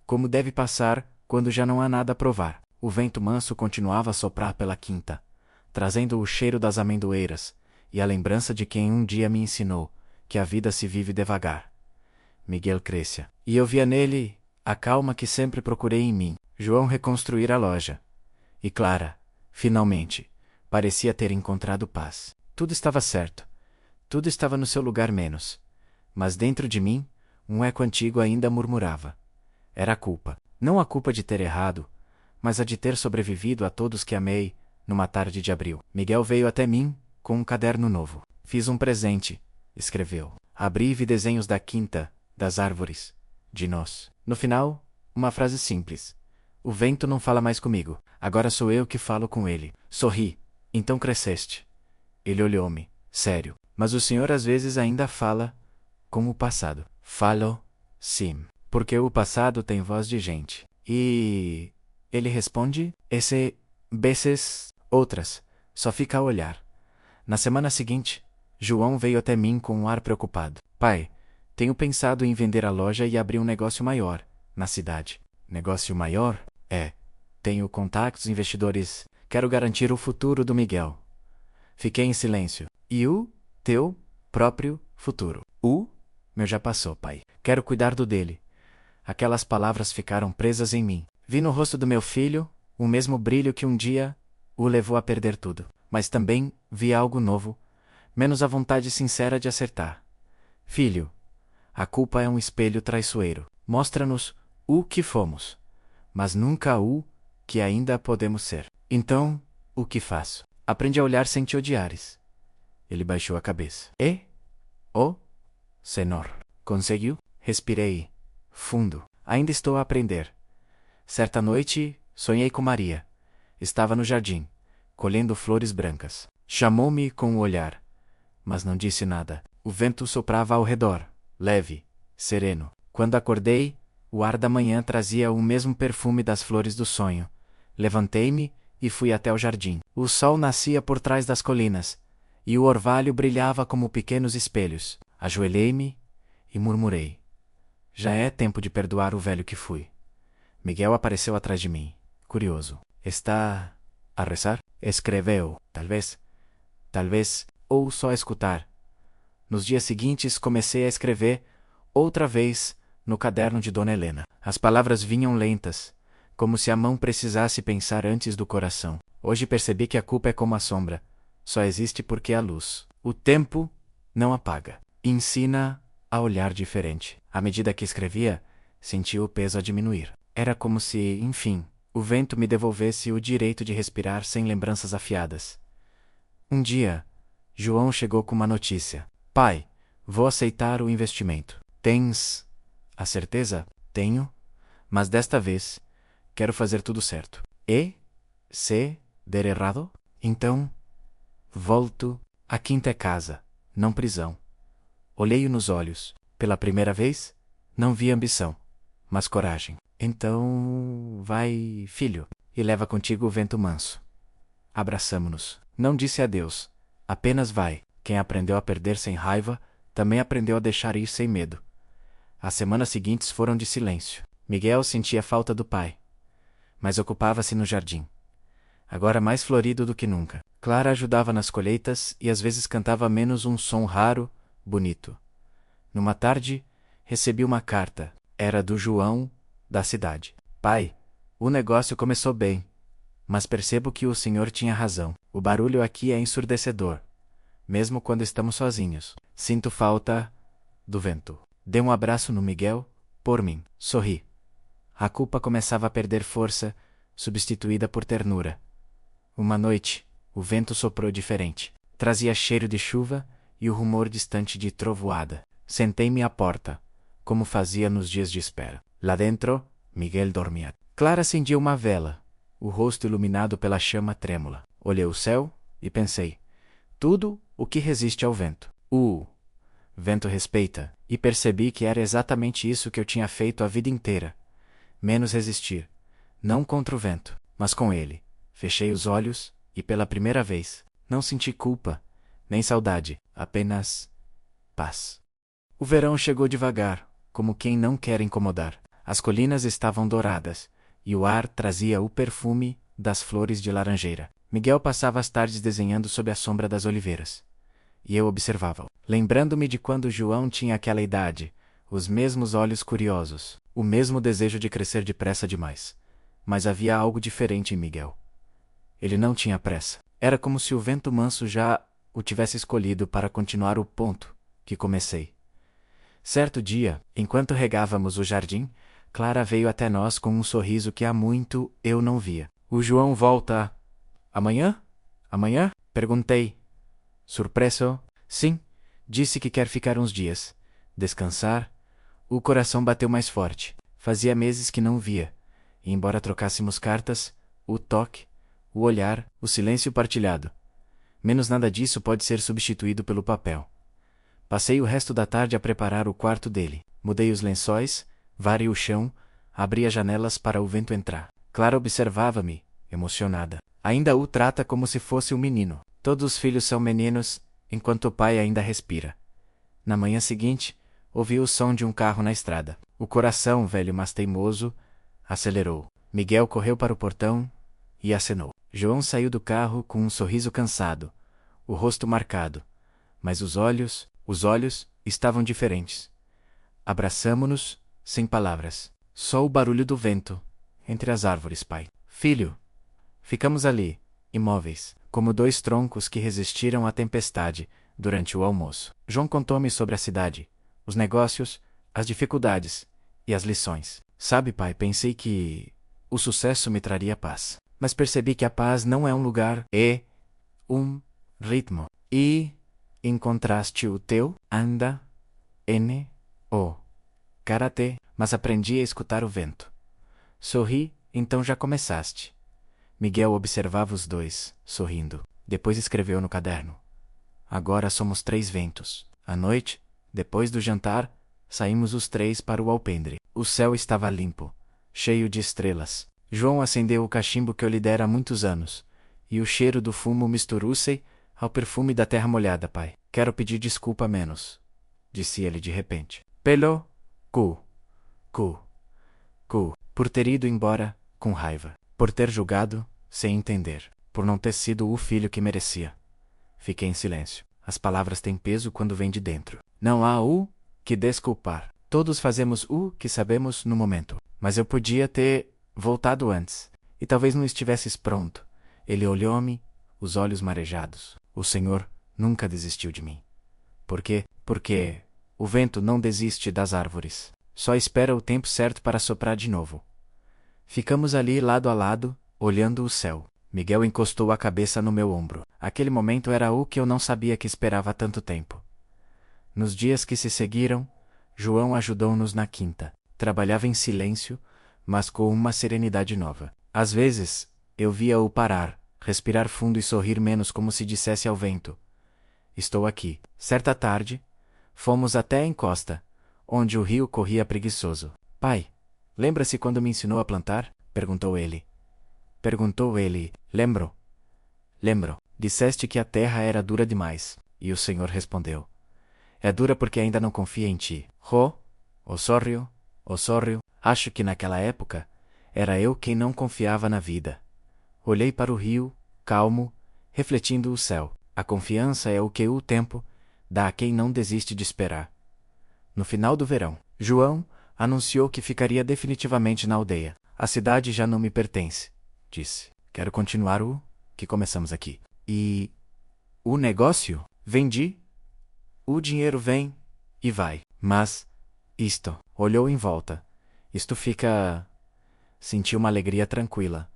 Speaker 1: como deve passar quando já não há nada a provar. O vento manso continuava a soprar pela quinta, trazendo o cheiro das amendoeiras e a lembrança de quem um dia me ensinou que a vida se vive devagar. Miguel Crescia. E eu via nele a calma que sempre procurei em mim. João reconstruir a loja. E Clara, finalmente, parecia ter encontrado paz. Tudo estava certo. Tudo estava no seu lugar menos. Mas dentro de mim, um eco antigo ainda murmurava. Era a culpa. Não a culpa de ter errado, mas a de ter sobrevivido a todos que amei, numa tarde de abril. Miguel veio até mim, com um caderno novo. Fiz um presente, escreveu. Abri e vi desenhos da quinta, das árvores, de nós. No final, uma frase simples. O vento não fala mais comigo. Agora sou eu que falo com ele. Sorri. Então cresceste. Ele olhou-me, sério. Mas o senhor às vezes ainda fala com o passado. Falo, sim. Porque o passado tem voz de gente. E ele responde, vezes, outras. Só fica a olhar. Na semana seguinte, João veio até mim com um ar preocupado. Pai, tenho pensado em vender a loja e abrir um negócio maior, na cidade. Negócio maior? É. Tenho contatos, investidores. Quero garantir o futuro do Miguel. Fiquei em silêncio. E o teu próprio futuro? O meu já passou, pai. Quero cuidar do dele. Aquelas palavras ficaram presas em mim. Vi no rosto do meu filho o mesmo brilho que um dia o levou a perder tudo. Mas também vi algo novo, menos a vontade sincera de acertar. Filho, a culpa é um espelho traiçoeiro. Mostra-nos o que fomos, mas nunca o que ainda podemos ser. Então, o que faço? Aprendi a olhar sem te odiares. Ele baixou a cabeça. Senhor. Conseguiu? Respirei. Fundo. Ainda estou a aprender. Certa noite, sonhei com Maria. Estava no jardim, colhendo flores brancas. Chamou-me com o olhar, mas não disse nada. O vento soprava ao redor, leve, sereno. Quando acordei, o ar da manhã trazia o mesmo perfume das flores do sonho. Levantei-me e fui até o jardim. O sol nascia por trás das colinas, e o orvalho brilhava como pequenos espelhos. Ajoelhei-me e murmurei. Já é tempo de perdoar o velho que fui. Miguel apareceu atrás de mim, curioso. Está a rezar? Escreveu. Talvez, ou só escutar. Nos dias seguintes comecei a escrever, outra vez, no caderno de Dona Helena. As palavras vinham lentas, como se a mão precisasse pensar antes do coração. Hoje percebi que a culpa é como a sombra. Só existe porque há luz. O tempo não apaga. Ensina a olhar diferente. À medida que escrevia, senti o peso a diminuir. Era como se, enfim, o vento me devolvesse o direito de respirar sem lembranças afiadas. Um dia, João chegou com uma notícia. Pai, vou aceitar o investimento. Tens a certeza? Tenho, Mas desta vez, quero fazer tudo certo. E, se der errado, então, volto. A quinta é casa, não prisão. Olhei-o nos olhos. Pela primeira vez, não vi ambição, mas coragem. Então, vai, filho, e leva contigo o vento manso. Abraçamo-nos. Não disse adeus, apenas vai. Quem aprendeu a perder sem raiva, também aprendeu a deixar ir sem medo. As semanas seguintes foram de silêncio. Miguel sentia falta do pai, mas ocupava-se no jardim. Agora mais florido do que nunca. Clara ajudava nas colheitas e às vezes cantava menos um som raro, bonito. Numa tarde, recebi uma carta. Era do João, da cidade. Pai, o negócio começou bem, mas percebo que o senhor tinha razão. O barulho aqui é ensurdecedor, mesmo quando estamos sozinhos. Sinto falta do vento. Dei um abraço no Miguel, por mim. Sorri. A culpa começava a perder força, substituída por ternura. Uma noite, o vento soprou diferente. Trazia cheiro de chuva e o rumor distante de trovoada. Sentei-me à porta, como fazia nos dias de espera. Lá dentro, Miguel dormia. Clara acendia uma vela, o rosto iluminado pela chama trêmula. Olhei o céu e pensei: tudo o que resiste ao vento. O vento respeita, e percebi que era exatamente isso que eu tinha feito a vida inteira. Menos resistir, não contra o vento, mas com ele. Fechei os olhos e, pela primeira vez, não senti culpa, nem saudade, apenas paz. O verão chegou devagar, como quem não quer incomodar. As colinas estavam douradas, e o ar trazia o perfume das flores de laranjeira. Miguel passava as tardes desenhando sob a sombra das oliveiras. E eu observava-o, lembrando-me de quando João tinha aquela idade, os mesmos olhos curiosos, o mesmo desejo de crescer depressa demais. Mas havia algo diferente em Miguel. Ele não tinha pressa. Era como se o vento manso já o tivesse escolhido para continuar o ponto que comecei. Certo dia, enquanto regávamos o jardim, Clara veio até nós com um sorriso que há muito eu não via. O João volta amanhã? Amanhã? Perguntei. Surpreso? Sim, disse que quer ficar uns dias. Descansar. O coração bateu mais forte. Fazia meses que não via. E embora trocássemos cartas, o toque, o olhar, o silêncio partilhado, menos nada disso pode ser substituído pelo papel. Passei o resto da tarde a preparar o quarto dele. Mudei os lençóis, varei o chão, abri as janelas para o vento entrar. Clara observava-me, emocionada. Ainda o trata como se fosse um menino. Todos os filhos são meninos, enquanto o pai ainda respira. Na manhã seguinte, ouvi o som de um carro na estrada. O coração, velho mas teimoso, acelerou. Miguel correu para o portão e acenou. João saiu do carro com um sorriso cansado, o rosto marcado, mas os olhos estavam diferentes. Abraçamo-nos, sem palavras. Só o barulho do vento, entre as árvores, pai. Filho. Ficamos ali, imóveis, como dois troncos que resistiram à tempestade durante o almoço. João contou-me sobre a cidade, os negócios, as dificuldades e as lições. Sabe, pai, pensei que o sucesso me traria paz. Mas percebi que a paz não é um lugar, é um ritmo. E encontraste o teu? Anda, o karatê, mas aprendi a escutar o vento. Sorri, então já começaste. Miguel observava os dois, sorrindo. Depois escreveu no caderno. Agora somos 3 ventos. À noite, depois do jantar, saímos os 3 para o alpendre. O céu estava limpo, cheio de estrelas. João acendeu o cachimbo que eu lhe dera há muitos anos, e o cheiro do fumo misturou-se ao perfume da terra molhada, pai. Quero pedir desculpa menos, disse ele de repente. Pelo por ter ido embora com raiva, por ter julgado sem entender, por não ter sido o filho que merecia. Fiquei em silêncio. As palavras têm peso quando vêm de dentro. Não há o que desculpar. Todos fazemos o que sabemos no momento. Mas eu podia ter voltado antes, e talvez não estivesses pronto. Ele olhou-me, os olhos marejados. O Senhor nunca desistiu de mim. Por quê? Porque o vento não desiste das árvores. Só espera o tempo certo para soprar de novo. Ficamos ali lado a lado, olhando o céu. Miguel encostou a cabeça no meu ombro. Aquele momento era o que eu não sabia que esperava há tanto tempo. Nos dias que se seguiram, João ajudou-nos na quinta. Trabalhava em silêncio, mas com uma serenidade nova. Às vezes, eu via-o parar, respirar fundo e sorrir menos como se dissesse ao vento: estou aqui. Certa tarde, fomos até a encosta, onde o rio corria preguiçoso. Pai, lembra-se quando me ensinou a plantar? Perguntou ele. Lembro. Lembro. Disseste que a terra era dura demais. E o Senhor respondeu: é dura porque ainda não confia em ti. Osório. Acho que naquela época, era eu quem não confiava na vida. Olhei para o rio, calmo, refletindo o céu. A confiança é o que o tempo dá a quem não desiste de esperar. No final do verão, João anunciou que ficaria definitivamente na aldeia. A cidade já não me pertence, disse. Quero continuar o que começamos aqui. E o negócio? Vendi. O dinheiro vem e vai. Mas isto, olhou em volta. Isto fica... Senti uma alegria tranquila,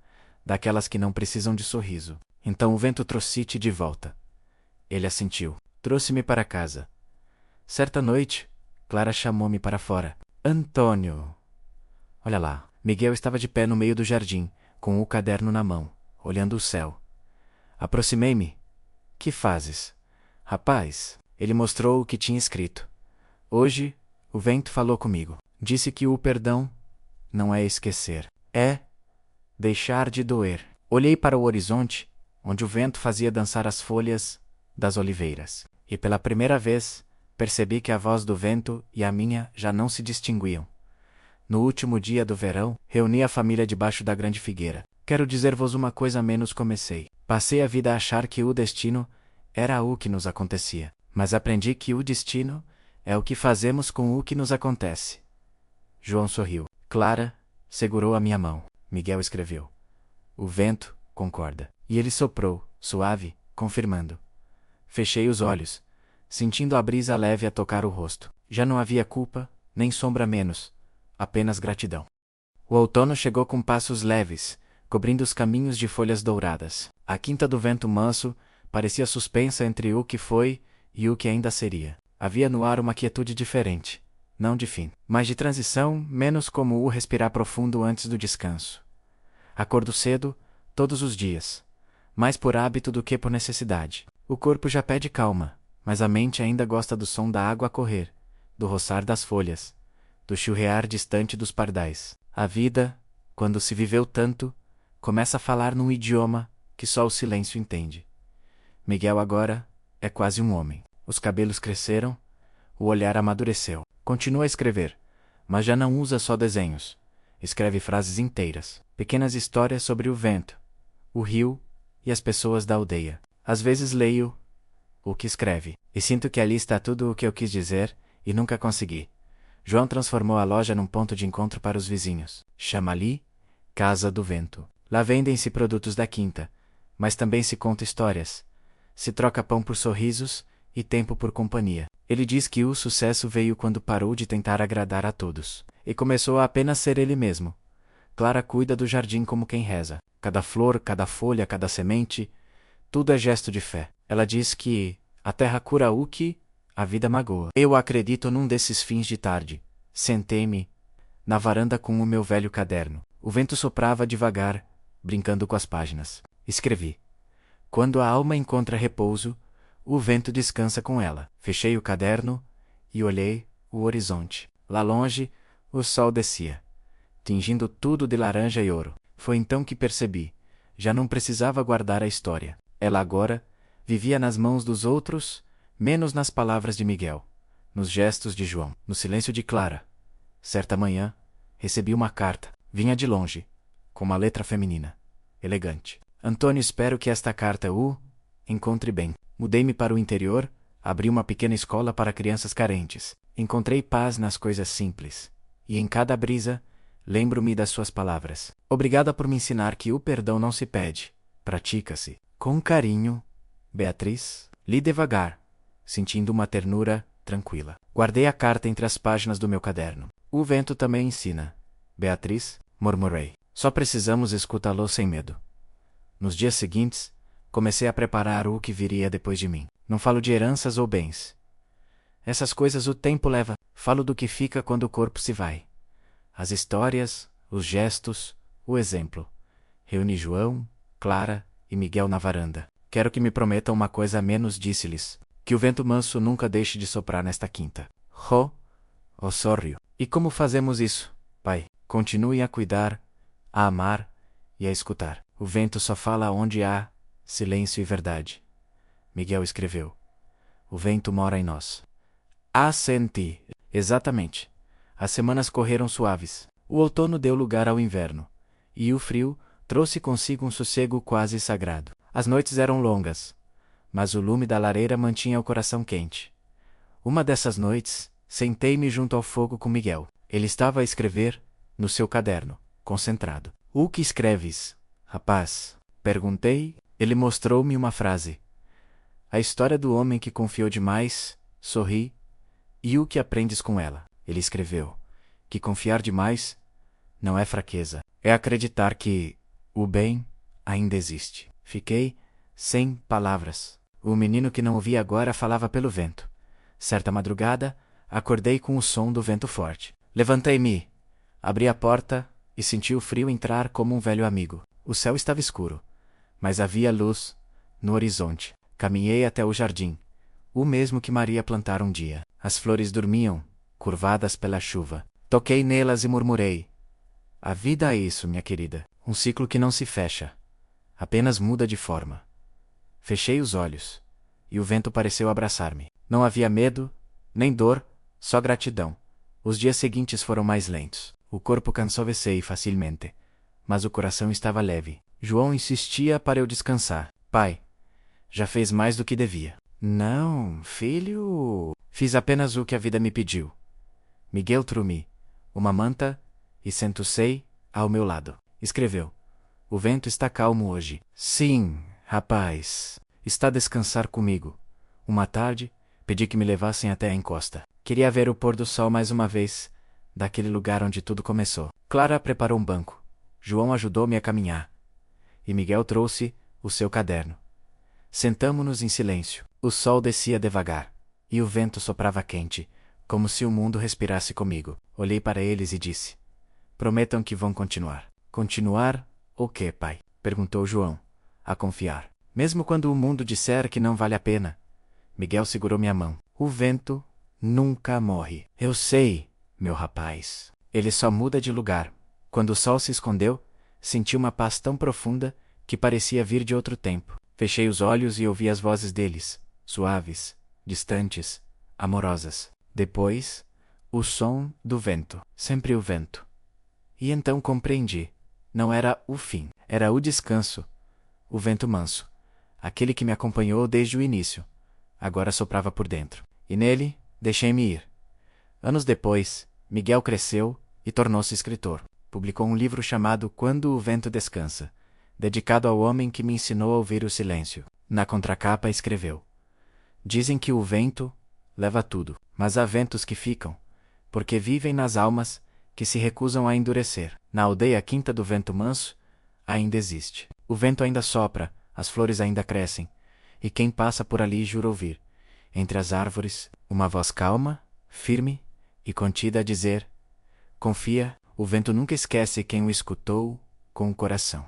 Speaker 1: daquelas que não precisam de sorriso. Então o vento trouxe-te de volta. Ele assentiu. Trouxe-me para casa. Certa noite, Clara chamou-me para fora. Antônio! Olha lá. Miguel estava de pé no meio do jardim, com o caderno na mão, olhando o céu. Aproximei-me. Que fazes? Rapaz, ele mostrou o que tinha escrito. Hoje, o vento falou comigo. Disse que o perdão não é esquecer. É deixar de doer. Olhei para o horizonte, onde o vento fazia dançar as folhas das oliveiras. E pela primeira vez, percebi que a voz do vento e a minha já não se distinguiam. No último dia do verão, reuni a família debaixo da grande figueira. Quero dizer-vos uma coisa menos comecei. Passei a vida a achar que o destino era o que nos acontecia. Mas aprendi que o destino é o que fazemos com o que nos acontece. João sorriu. Clara segurou a minha mão. Miguel escreveu. O vento concorda. E ele soprou, suave, confirmando. Fechei os olhos, sentindo a brisa leve a tocar o rosto. Já não havia culpa, nem sombra menos, apenas gratidão. O outono chegou com passos leves, cobrindo os caminhos de folhas douradas. A quinta do vento manso parecia suspensa entre o que foi e o que ainda seria. Havia no ar uma quietude diferente, não de fim, mas de transição, menos como o respirar profundo antes do descanso. Acordo cedo, todos os dias, mais por hábito do que por necessidade. O corpo já pede calma, mas a mente ainda gosta do som da água a correr, do roçar das folhas, do churrear distante dos pardais. A vida, quando se viveu tanto, começa a falar num idioma que só o silêncio entende. Miguel agora é quase um homem. Os cabelos cresceram, o olhar amadureceu. Continua a escrever, mas já não usa só desenhos. Escreve frases inteiras, pequenas histórias sobre o vento, o rio e as pessoas da aldeia. Às vezes leio o que escreve, e sinto que ali está tudo o que eu quis dizer e nunca consegui. João transformou a loja num ponto de encontro para os vizinhos. Chama ali Casa do Vento. Lá vendem-se produtos da quinta, mas também se conta histórias. Se troca pão por sorrisos e tempo por companhia. Ele diz que o sucesso veio quando parou de tentar agradar a todos e começou a apenas ser ele mesmo. Clara cuida do jardim como quem reza. Cada flor, cada folha, cada semente, tudo é gesto de fé. Ela diz que a terra cura o que a vida magoa. Eu acredito num desses fins de tarde. Sentei-me na varanda com o meu velho caderno. O vento soprava devagar, brincando com as páginas. Escrevi. Quando a alma encontra repouso, o vento descansa com ela. Fechei o caderno e olhei o horizonte. Lá longe, o sol descia, tingindo tudo de laranja e ouro. Foi então que percebi. Já não precisava guardar a história. Ela agora vivia nas mãos dos outros, menos nas palavras de Miguel, nos gestos de João, no silêncio de Clara. Certa manhã, recebi uma carta. Vinha de longe, com uma letra feminina, elegante. Antônio, espero que esta carta o encontre bem. Mudei-me para o interior, abri uma pequena escola para crianças carentes. Encontrei paz nas coisas simples. E em cada brisa, lembro-me das suas palavras. Obrigada por me ensinar que o perdão não se pede, pratica-se. Com carinho, Beatriz. Li devagar, sentindo uma ternura tranquila. Guardei a carta entre as páginas do meu caderno. O vento também ensina. Beatriz, murmurei. Só precisamos escutá-lo sem medo. Nos dias seguintes, comecei a preparar o que viria depois de mim. Não falo de heranças ou bens. Essas coisas o tempo leva. Falo do que fica quando o corpo se vai. As histórias, os gestos, o exemplo. Reuni João, Clara e Miguel na varanda. Quero que me prometam uma coisa a menos, disse-lhes. Que o vento manso nunca deixe de soprar nesta quinta. Osório. E como fazemos isso, pai? Continue a cuidar, a amar e a escutar. O vento só fala onde há silêncio e verdade. Miguel escreveu. O vento mora em nós. Assenti. Exatamente. As semanas correram suaves. O outono deu lugar ao inverno. E o frio trouxe consigo um sossego quase sagrado. As noites eram longas, mas o lume da lareira mantinha o coração quente. Uma dessas noites, sentei-me junto ao fogo com Miguel. Ele estava a escrever, no seu caderno, concentrado. O que escreves, rapaz? Perguntei. Ele mostrou-me uma frase. A história do homem que confiou demais, sorri, e o que aprendes com ela? Ele escreveu. Que confiar demais não é fraqueza, é acreditar que o bem ainda existe. Fiquei sem palavras. O menino que não ouvia agora falava pelo vento. Certa madrugada, acordei com o som do vento forte. Levantei-me, abri a porta e senti o frio entrar como um velho amigo. O céu estava escuro, mas havia luz no horizonte. Caminhei até o jardim, o mesmo que Maria plantara um dia. As flores dormiam, curvadas pela chuva. Toquei nelas e murmurei. A vida é isso, minha querida. Um ciclo que não se fecha. Apenas muda de forma. Fechei os olhos, e o vento pareceu abraçar-me. Não havia medo, nem dor, só gratidão. Os dias seguintes foram mais lentos. O corpo cansou-se facilmente, mas o coração estava leve. João insistia para eu descansar. Pai, já fez mais do que devia. Não, filho. Fiz apenas o que a vida me pediu. Miguel trouxe uma manta e sentou-se ao meu lado. Escreveu. O vento está calmo hoje. Sim, rapaz. Está a descansar comigo. Uma tarde, pedi que me levassem até a encosta. Queria ver o pôr do sol mais uma vez, daquele lugar onde tudo começou. Clara preparou um banco. João ajudou-me a caminhar. E Miguel trouxe o seu caderno. Sentamo-nos em silêncio. O sol descia devagar, e o vento soprava quente, como se o mundo respirasse comigo. Olhei para eles e disse. Prometam que vão continuar. Continuar? O quê, pai? Perguntou João. A confiar. Mesmo quando o mundo disser que não vale a pena. Miguel segurou minha mão. O vento nunca morre. Eu sei, meu rapaz. Ele só muda de lugar. Quando o sol se escondeu, senti uma paz tão profunda que parecia vir de outro tempo. Fechei os olhos e ouvi as vozes deles, suaves, distantes, amorosas. Depois, o som do vento. Sempre o vento. E então compreendi. Não era o fim, era o descanso. O vento manso, aquele que me acompanhou desde o início, agora soprava por dentro. E nele, deixei-me ir. Anos depois, Miguel cresceu e tornou-se escritor. Publicou um livro chamado Quando o Vento Descansa, dedicado ao homem que me ensinou a ouvir o silêncio. Na contracapa escreveu. Dizem que o vento leva tudo, mas há ventos que ficam, porque vivem nas almas que se recusam a endurecer. Na aldeia Quinta do Vento Manso, ainda existe. O vento ainda sopra, as flores ainda crescem, e quem passa por ali jura ouvir, entre as árvores, uma voz calma, firme e contida a dizer: confia, o vento nunca esquece quem o escutou com o coração.